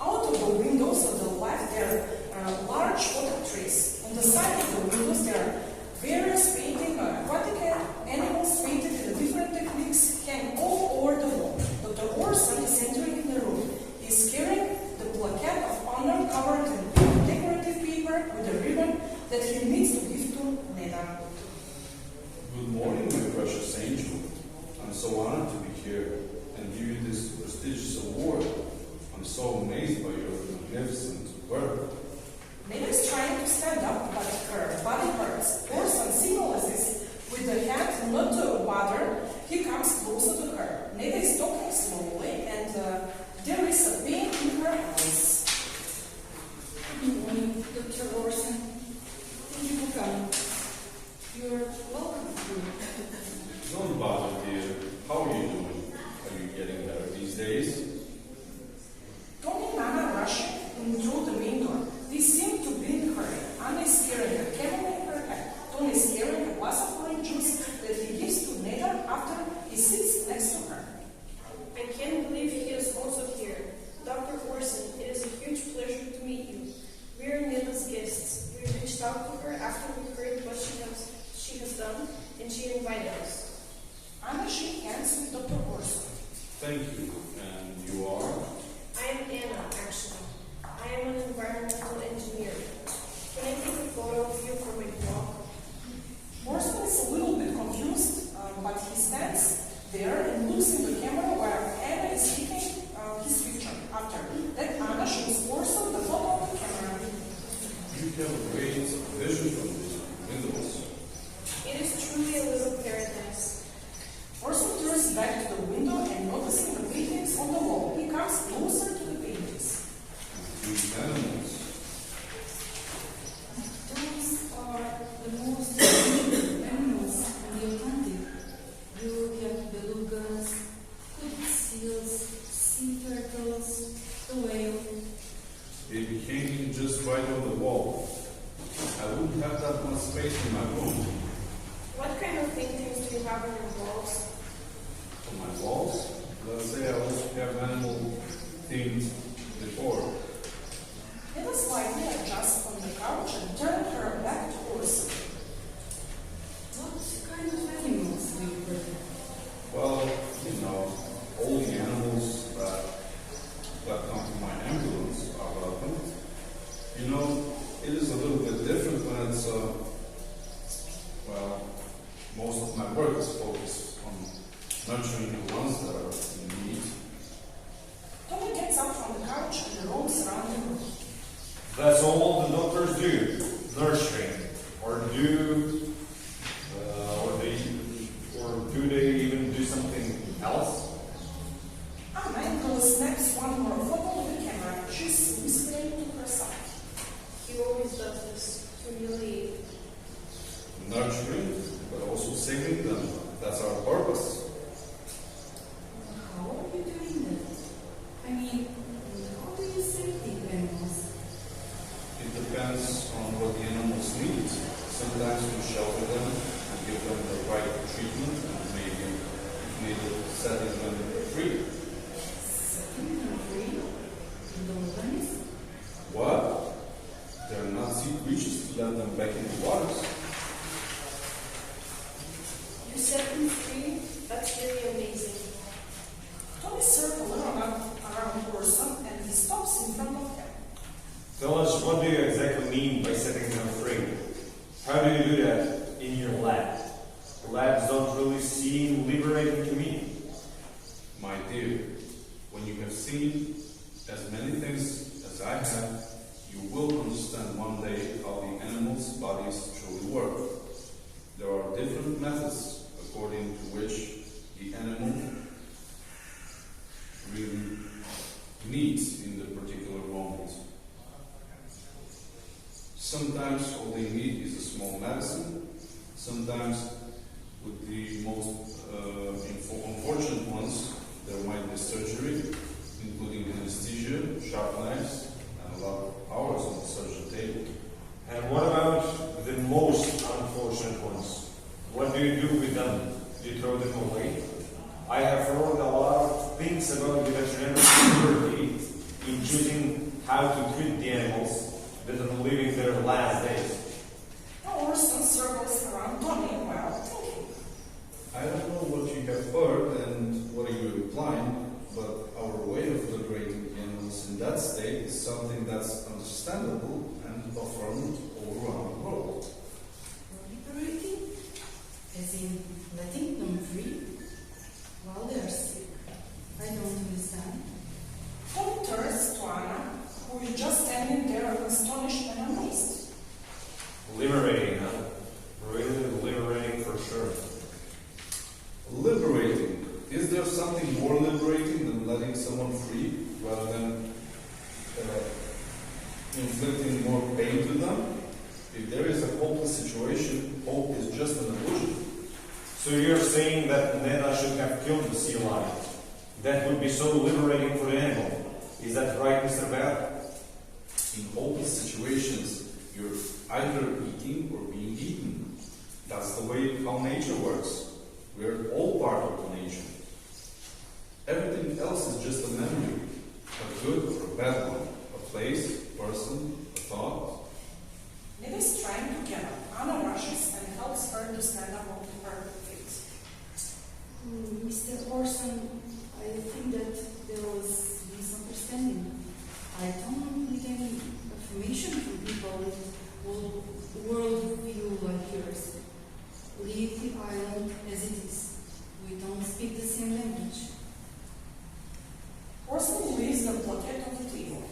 Out of the windows on the left, there are large potted trees. On the side of the windows, there are various painting aquatic animals painted in different techniques hang all over the wall. Dr. Orson is entering in the room. He is carrying the plaquette of honor covered in decorative paper with a ribbon that he needs to give to Neda. Good morning, my precious angel. I'm so honored to be here and give you this prestigious award. I'm so amazed by your magnificent work. Neda is trying to stand up, but her body hurts. Orson signals with the hand not to bother. He comes closer to her. Neda is talking slowly, and there is a pain in her eyes. Good morning, Dr. Orson. Thank you for coming. You're welcome. Don't bother, dear. How are you doing? Are you getting better these days? Tony and Anna rush in through the main door. They seem to be in a hurry. Anna is carrying a camera in her hand. Tony is carrying a glass of orange juice that he gives to Neda after he sits next to her. I can't believe he is also here. Dr. Orson, it is a huge pleasure to meet you. We are Neda's guests. We reached out to her after we heard what she has done, and she invited us. Anna shakes hands with Dr. Orson. Thank you. And you are? I am Anna, actually. I am an environmental engineer. Can I take a photo of you for my blog? Orson is a little bit confused, but he stands there and looks in the camera where Anna is taking his picture. After that, Anna shows Orson the photo of the camera. You have a great vision from these windows. It is truly a little paradise. Orson turns back to the window and noticing the paintings on the wall. He comes closer to the paintings. These animals. Those are the most beautiful animals in the Atlantic. You have belugas, hooded seals, sea turtles, the whale. They'd be hanging just right on the wall. I wouldn't have that much space in my room. What kind of paintings do you have on your walls? On my walls, let's say I also have animal themed decor. Neda slightly adjusts on the couch and turns her back to Orson. What kind of animals do you prefer? Well, all the animals that come to my ambulance are welcome. It is a little bit different when it's, most of my work is focused on nurturing the ones that are in need. Tony gets up from the couch and roams around the room. That's all the doctors do, nurturing. Or do they even do something else? Anna snaps one more photo with the camera. She's whispering to herself. He always does this to humiliate. Nurturing, but also saving them. That's our purpose. How are you doing that? I mean, how do you save the animals? It depends on what the animals need. Sometimes we shelter them and give them the right treatment and maybe, if needed, setting them free. Setting them free? In the wilderness? What? They're not sea creatures to let them back in the waters. You set them free? That's really amazing. Tony circles around Orson and he stops in front of him. Tell us, what do you exactly mean by setting them free? How do you do that in your lab? Labs don't really seem liberating to me. My dear, when you have seen as many things as I have, you will understand one day how the animals' bodies truly work. There are different methods according to which the animal really needs in the particular moment. Sometimes all they need is a small medicine. Sometimes, with the most unfortunate ones, there might be surgery, including anesthesia, sharp knives, and a lot of hours on the surgery table. And what about the most do you do with them? Do you throw them away? I have heard a lot of things about the veterinary community in choosing how to treat the animals that are living their last days. Orson circles around Tony while thinking. I don't know what you have heard and what you replying, but our way of liberating animals in that state is something that's understandable and affirmed all around the world. Liberating? As in letting them free? While they are sick. I don't understand. Tony turns to Anna, who is just standing there astonished and amazed. Liberating, huh? Really liberating for sure. Liberating. Is there something more liberating than letting someone free rather than inflicting more pain to them? If there is a hopeless situation, hope is just an illusion. So you're saying that Neda should have killed the sea lion? That would be so liberating for the animal. Is that right, Mr. Bear? In hopeless situations, you're either eating or being eaten. That's the way how nature works. We're all part of the nature. Everything else is just a memory, a good or a bad one, a place, a person, a thought. Ned is trying to get up. Anna rushes and helps her to stand up on her feet. Mr. Orson, I think that there was misunderstanding. I don't need any information from people with world view like yours. Leave the island as it is. We don't speak the same language. Orson leaves the bucket on the table.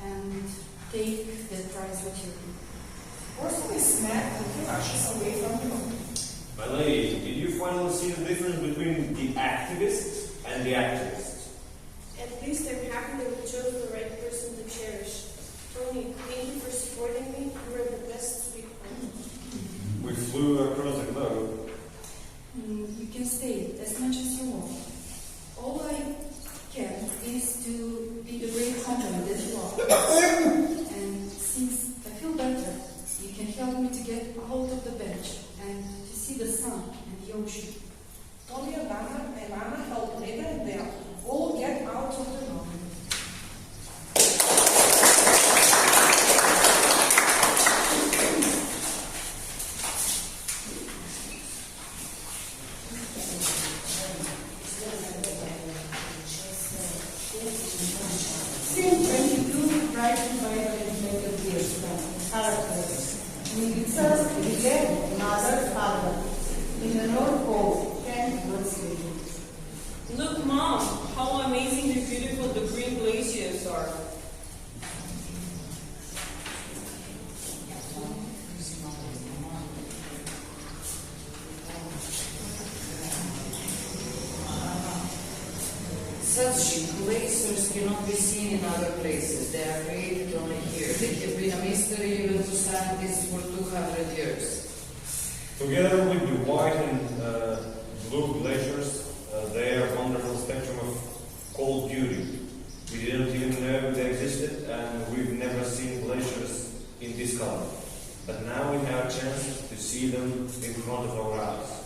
And take that prize with you. Orson is mad and he rushes away from the room. My lady, did you finally see the difference between the activists and the activists? At least I'm happy that we chose the right person to cherish. Tony, thank you for supporting me. You are the best sweet friend. We flew across the globe. You can stay as much as you want. All I can is to be the great company that you are. And since I feel better, you can help me to get out of the bench and to see the sun and the ocean. Tony and Anna help Neda and Dale all get out of the room. Scene 22, writing by the characters. Milica, Prete, mother, father. In the North Pole, 10 months later. Look, Mom, how amazingly beautiful the green glaciers are. Such glaciers cannot be seen in other places. They are created only here. They have been a mystery even to scientists for 200 years. Together with the white and blue glaciers, they are a wonderful spectrum of cold beauty. We didn't even know they existed, and we've never seen glaciers in this color. But now we have a chance to see them in front of our eyes.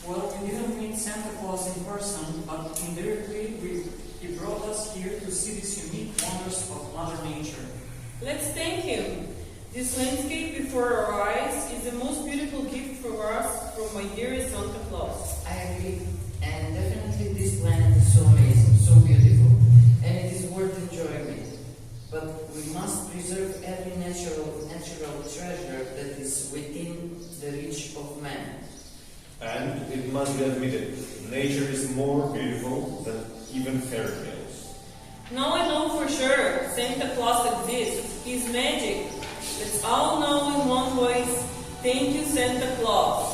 Well, we didn't meet Santa Claus in person, but indirectly he brought us here to see these unique wonders of Mother Nature. Let's thank him. This landscape before our eyes is the most beautiful gift for us from my dearest Santa Claus. I agree. And definitely this planet is so amazing, so beautiful, and it is worth enjoying it. But we must preserve every natural treasure that is within the reach of man. And it must be admitted, nature is more beautiful than even fairy tales. Now I know for sure Santa Claus exists. He's magic. Let's all know in one voice, thank you, Santa Claus.